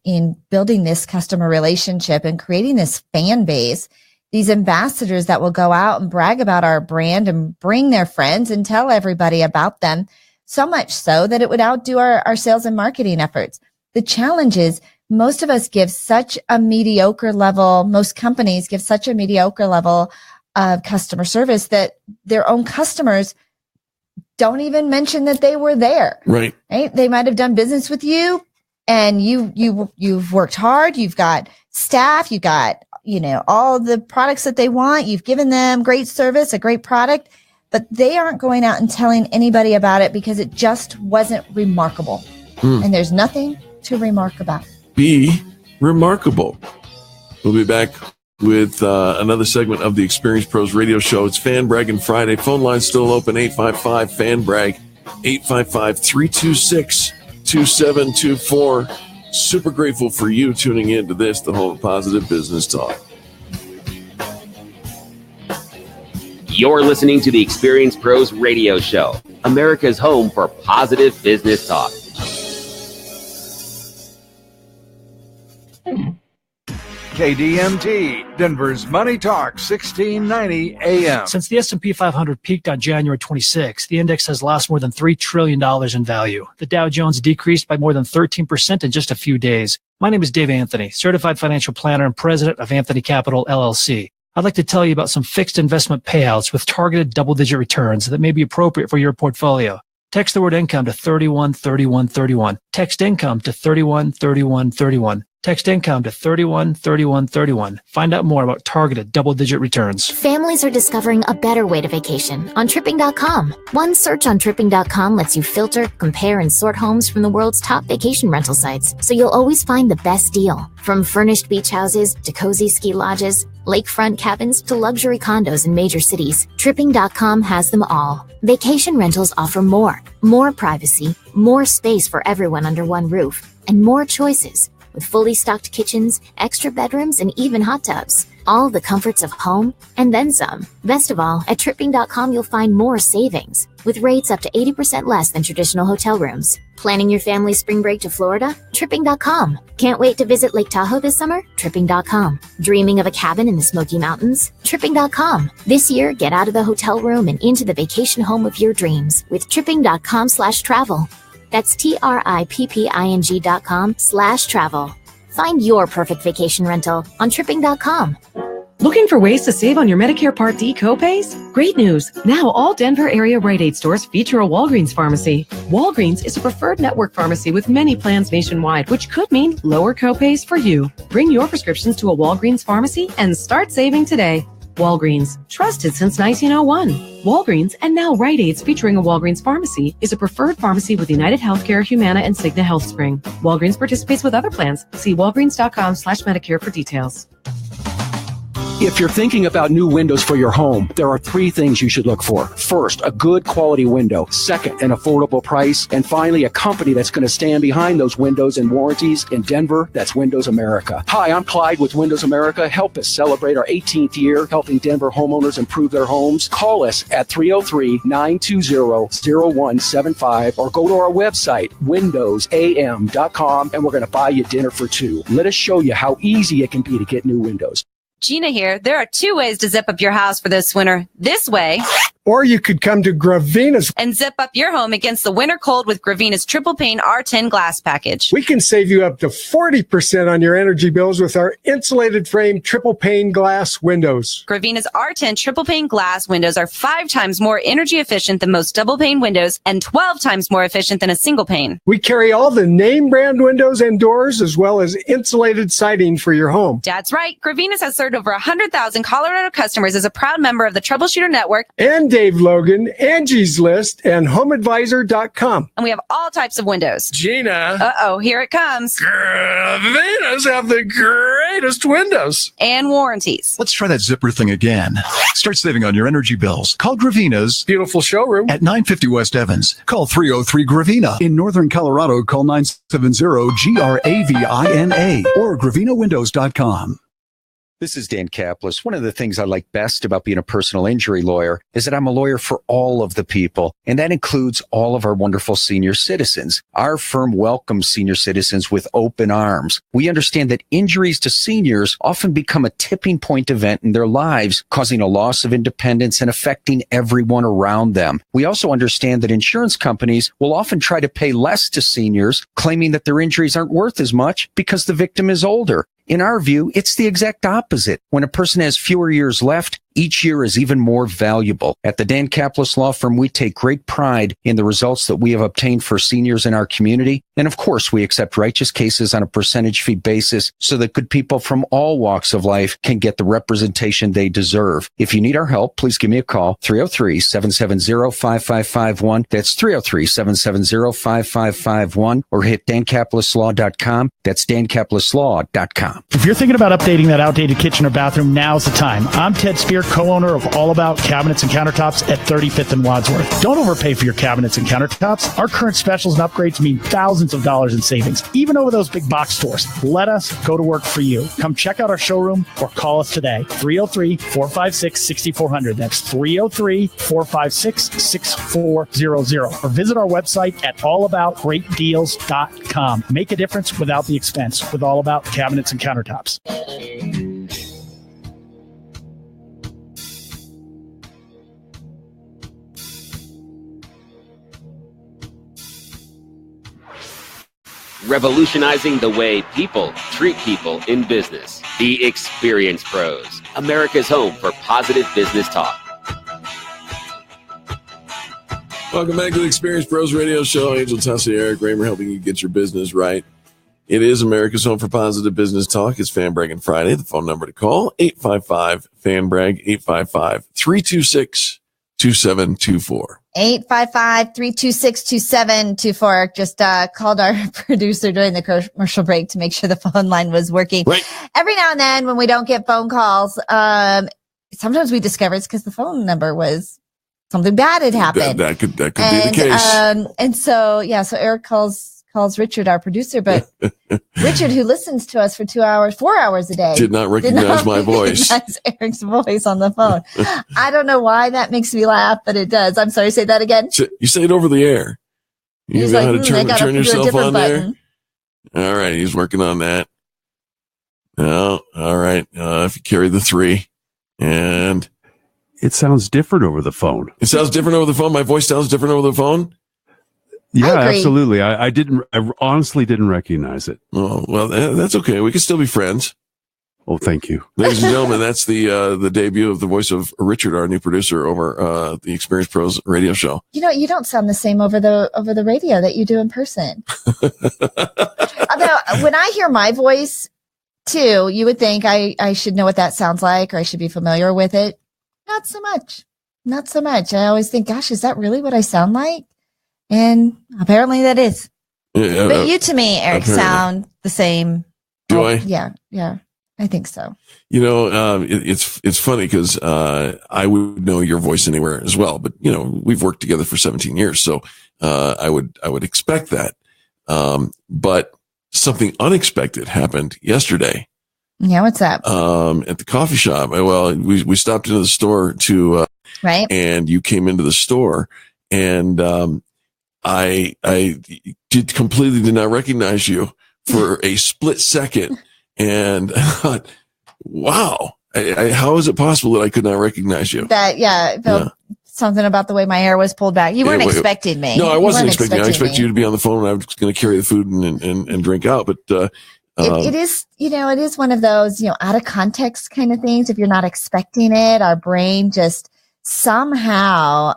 building this customer relationship and creating this fan base, these ambassadors that will go out and brag about our brand and bring their friends and tell everybody about them, so much so that it would outdo our sales and marketing efforts. The challenge is most of us give such a mediocre level, most companies give such a mediocre level of customer service that their own customers don't even mention that they were there. Right. They might have done business with you and you've worked hard. You've got staff. You got, all the products that they want. You've given them great service, a great product, but they aren't going out and telling anybody about it because it just wasn't remarkable. And there's nothing to remark about. Be remarkable. We'll be back with another segment of the Experience Pros radio show. It's Fan Braggin Friday. Phone line's still open, 855-FAN-BRAG, 855-326-2724. Super grateful for you tuning in to this, the home of positive business talk. You're listening to the Experience Pros radio show, America's home for positive business talk. KDMT, Denver's Money Talk, 1690 AM. Since the S&P 500 peaked on January 26, the index has lost more than $3 trillion in value. The Dow Jones decreased by more than 13% in just a few days. My name is Dave Anthony, certified financial planner and president of Anthony Capital, LLC. I'd like to tell you about some fixed investment payouts with targeted double-digit returns that may be appropriate for your portfolio. Text the word income to 313131. Text income to 313131. Text income to 313131. Find out more about targeted double-digit returns. Families are discovering a better way to vacation on Tripping.com. One search on Tripping.com lets you filter, compare, and sort homes from the world's top vacation rental sites, so you'll always find the best deal. From furnished beach houses to cozy ski lodges, lakefront cabins to luxury condos in major cities, Tripping.com has them all. Vacation rentals offer more privacy, more space for everyone under one roof, and more choices. With fully stocked kitchens, extra bedrooms, and even hot tubs. All the comforts of home, and then some. Best of all, at Tripping.com you'll find more savings, with rates up to 80% less than traditional hotel rooms. Planning your family's spring break to Florida? Tripping.com. Can't wait to visit Lake Tahoe this summer? Tripping.com. Dreaming of a cabin in the Smoky Mountains? Tripping.com. This year, get out of the hotel room and into the vacation home of your dreams with Tripping.com/travel. That's TRIPPING.com/travel. Find your perfect vacation rental on Tripping.com. Looking for ways to save on your Medicare Part D copays? Great news! Now all Denver area Rite Aid stores feature a Walgreens pharmacy. Walgreens is a preferred network pharmacy with many plans nationwide, which could mean lower copays for you. Bring your prescriptions to a Walgreens pharmacy and start saving today. Walgreens, trusted since 1901. Walgreens, and now Rite Aids featuring a Walgreens pharmacy, is a preferred pharmacy with United Healthcare, Humana, and Cigna HealthSpring. Walgreens participates with other plans. See walgreens.com/Medicare for details. If you're thinking about new windows for your home, there are 3 things you should look for. First, a good quality window. Second, an affordable price. And finally, a company that's going to stand behind those windows and warranties. In Denver, that's Windows America. Hi, I'm Clyde with Windows America. Help us celebrate our 18th year helping Denver homeowners improve their homes. Call us at 303-920-0175 or go to our website, windowsam.com, and we're going to buy you dinner for 2. Let us show you how easy it can be to get new windows. Gina here. There are 2 ways to zip up your house for this winter. This way. Or you could come to Gravina's and zip up your home against the winter cold with Gravina's triple pane R10 glass package. We can save you up to 40% on your energy bills with our insulated frame triple pane glass windows. Gravina's R10 triple pane glass windows are 5 times more energy efficient than most double pane windows and 12 times more efficient than a single pane. We carry all the name brand windows and doors as well as insulated siding for your home. That's right. Gravina's has served over 100,000 Colorado customers as a proud member of the Troubleshooter Network and Dave Logan, Angie's List, and HomeAdvisor.com. And we have all types of windows. Gina. Uh-oh, here it comes. Gravinas have the greatest windows. And warranties. Let's try that zipper thing again. Start saving on your energy bills. Call Gravina's beautiful showroom at 950 West Evans. Call 303-GRAVINA. In Northern Colorado, call 970-GRAVINA or GravinaWindows.com. This is Dan Kaplis. One of the things I like best about being a personal injury lawyer is that I'm a lawyer for all of the people, and that includes all of our wonderful senior citizens. Our firm welcomes senior citizens with open arms. We understand that injuries to seniors often become a tipping point event in their lives, causing a loss of independence and affecting everyone around them. We also understand that insurance companies will often try to pay less to seniors, claiming that their injuries aren't worth as much because the victim is older. In our view, it's the exact opposite. When a person has fewer years left, each year is even more valuable. At the Dan Kaplis Law Firm, we take great pride in the results that we have obtained for seniors in our community. And of course, we accept righteous cases on a percentage fee basis so that good people from all walks of life can get the representation they deserve. If you need our help, please give me a call, 303-770-5551. That's 303-770-5551, or hit dankaplislaw.com. That's dankaplislaw.com. If you're thinking about updating that outdated kitchen or bathroom, now's the time. I'm Ted Spear, co-owner of All About Cabinets and Countertops at 35th and Wadsworth. Don't overpay for your cabinets and countertops. Our current specials and upgrades mean thousands of dollars in savings, even over those big box stores. Let us go to work for you. Come check out our showroom or call us today. 303-456-6400. That's 303-456-6400. Or visit our website at allaboutgreatdeals.com. Make a difference without the expense with All About Cabinets and Countertops. Revolutionizing the way people treat people in business. The Experience Pros, America's home for positive business talk. Welcome back to the Experience Pros Radio Show. Angel Tussey, Eric Raymer, helping you get your business right. It is America's home for positive business talk. It's Fan Braggin Friday. The phone number to call, 855-FAN-BRAG, 855-326-2724. 855-326-2724. Just called our producer during the commercial break to make sure the phone line was working. Right. Every now and then when we don't get phone calls, sometimes we discover it's because the phone number was something bad had happened. That could be the case. And so Eric calls Richard, our producer, but Richard, who listens to us for 4 hours a day, did not recognize my voice. Eric's voice on the phone. I don't know why that makes me laugh, but it does. I'm sorry, say that again. You say it over the air. You know how to turn yourself on button. there? All right, he's working on that. No, all right. If you carry the 3 and... It sounds different over the phone. It sounds different over the phone? My voice sounds different over the phone? Yeah, absolutely. I honestly didn't recognize it. Oh, well, that's okay. We can still be friends. Oh, thank you. Ladies and gentlemen, that's the debut of the voice of Richard, our new producer over the Experience Pros radio show. You know, you don't sound the same over the radio that you do in person. Although when I hear my voice too, you would think I should know what that sounds like, or I should be familiar with it. Not so much. Not so much. I always think, gosh, is that really what I sound like? And apparently that is. Yeah, but you to me, Eric, sound the same. Do I? Yeah. I think so. You know, it's funny because I would know your voice anywhere as well. But, you know, we've worked together for 17 years. So I would expect that. But something unexpected happened yesterday. Yeah, what's up? At the coffee shop. Well, we stopped into the store to right, and you came into the store, and I completely did not recognize you for a split second, and I thought, wow, how is it possible that I could not recognize you? It felt something about the way my hair was pulled back. You weren't expecting me. No, I wasn't expecting you. I expected you to be on the phone, and I was going to carry the food and drink out, but. It is, it is one of those, out of context kind of things. If you're not expecting it, our brain just somehow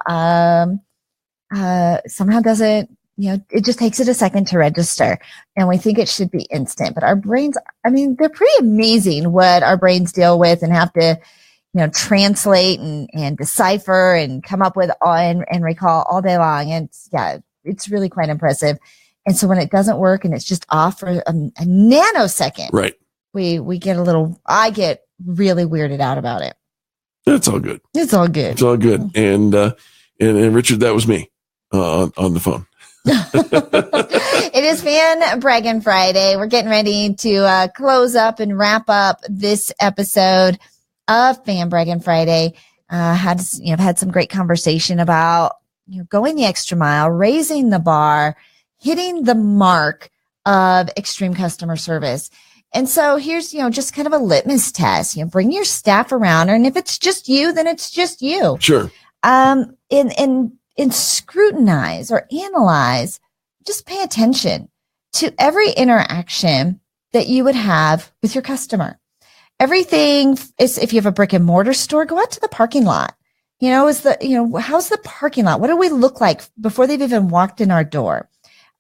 doesn't, it just takes it a second to register, and we think it should be instant. But our brains, they're pretty amazing what our brains deal with and have to, translate and decipher and come up with and recall all day long. And it's really quite impressive. And so when it doesn't work and it's just off for a nanosecond, right, we get I get really weirded out about it. It's all good. It's all good. It's all good. And Richard, that was me on the phone. It is Braggin Friday. We're getting ready to close up and wrap up this episode of Braggin Friday. Had some great conversation about going the extra mile, raising the bar, hitting the mark of extreme customer service. And so here's just kind of a litmus test. Bring your staff around, and if it's just you, then it's just you. Sure. And scrutinize or analyze, just pay attention to every interaction that you would have with your customer. Everything is, if you have a brick and mortar store, go out to the parking lot. How's the parking lot? What do we look like before they've even walked in our door?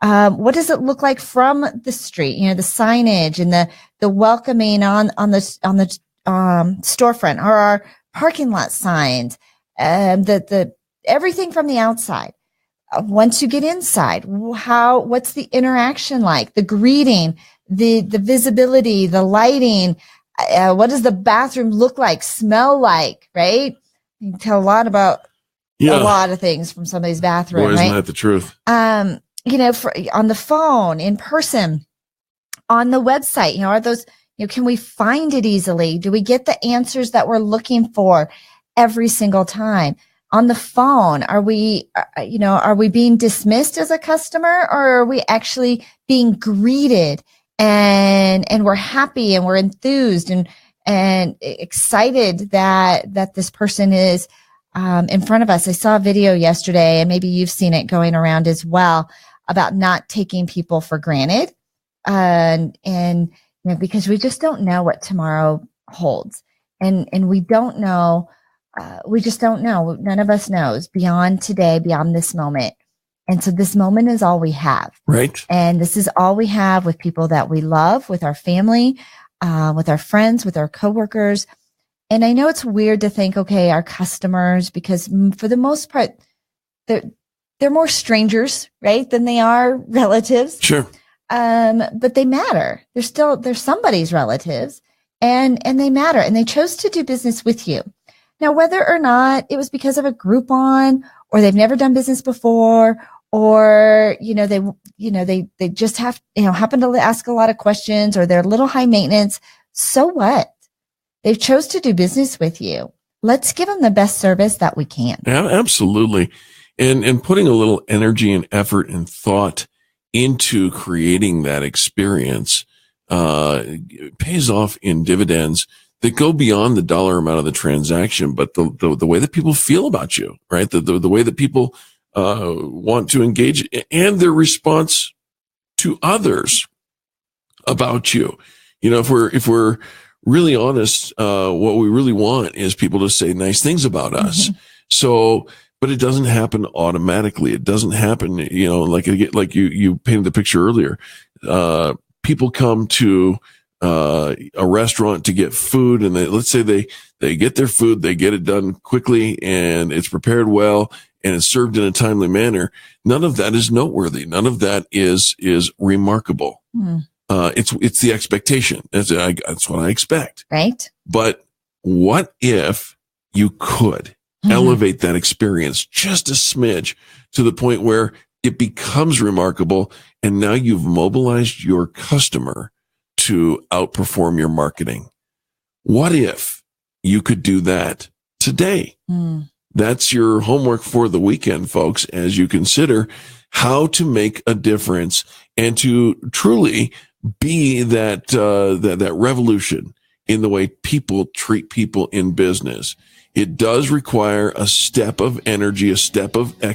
What does it look like from the street? The signage and the welcoming on the storefront, or our parking lot signs, the everything from the outside. Once you get inside, what's the interaction like? The greeting, the visibility, the lighting. What does the bathroom look like, smell like, right? You can tell a lot about a lot of things from somebody's bathroom. Boy, isn't right? that the truth? On the phone, in person, on the website, are those, can we find it easily? Do we get the answers that we're looking for every single time? On the phone, are we being dismissed as a customer, or are we actually being greeted and we're happy and we're enthused and excited that this person is in front of us? I saw a video yesterday, and maybe you've seen it going around as well, about not taking people for granted, and because we just don't know what tomorrow holds, and we don't know. We just don't know. None of us knows beyond today, beyond this moment. And so this moment is all we have. Right. And this is all we have with people that we love, with our family, with our friends, with our coworkers. And I know it's weird to think, okay, our customers, because for the most part, they're more strangers, right, than they are relatives. Sure. But they matter. They're somebody's relatives, and they matter, and they chose to do business with you. Now, whether or not it was because of a Groupon, or they've never done business before, or they just happen to ask a lot of questions, or they're a little high maintenance, so what? They've chose to do business with you. Let's give them the best service that we can. Yeah, absolutely. And putting a little energy and effort and thought into creating that experience pays off in dividends that go beyond the dollar amount of the transaction, but the way that people feel about you, right? The way that people want to engage, and their response to others about you. If we're really honest, what we really want is people to say nice things about us. Mm-hmm. So, but it doesn't happen automatically. It doesn't happen, like you painted the picture earlier. People come to a restaurant to get food, and let's say they get their food, they get it done quickly, and it's prepared well, and it's served in a timely manner. None of that is noteworthy. None of that is remarkable. Mm. It's the expectation. That's what I expect. Right. But what if you could elevate that experience just a smidge to the point where it becomes remarkable, and now you've mobilized your customer to outperform your marketing? What if you could do that today? Mm. That's your homework for the weekend, folks, as you consider how to make a difference and to truly be that revolution in the way people treat people in business. It does require a step of energy, a step of a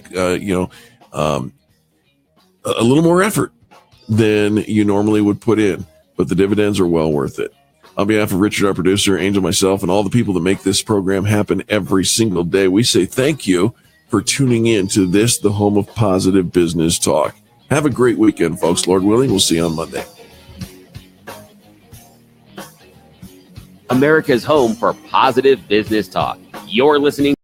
little more effort than you normally would put in, but the dividends are well worth it. On behalf of Richard, our producer, Angel, myself, and all the people that make this program happen every single day, we say thank you for tuning in to this, the home of positive business talk. Have a great weekend, folks. Lord willing, we'll see you on Monday. America's home for positive business talk. You're listening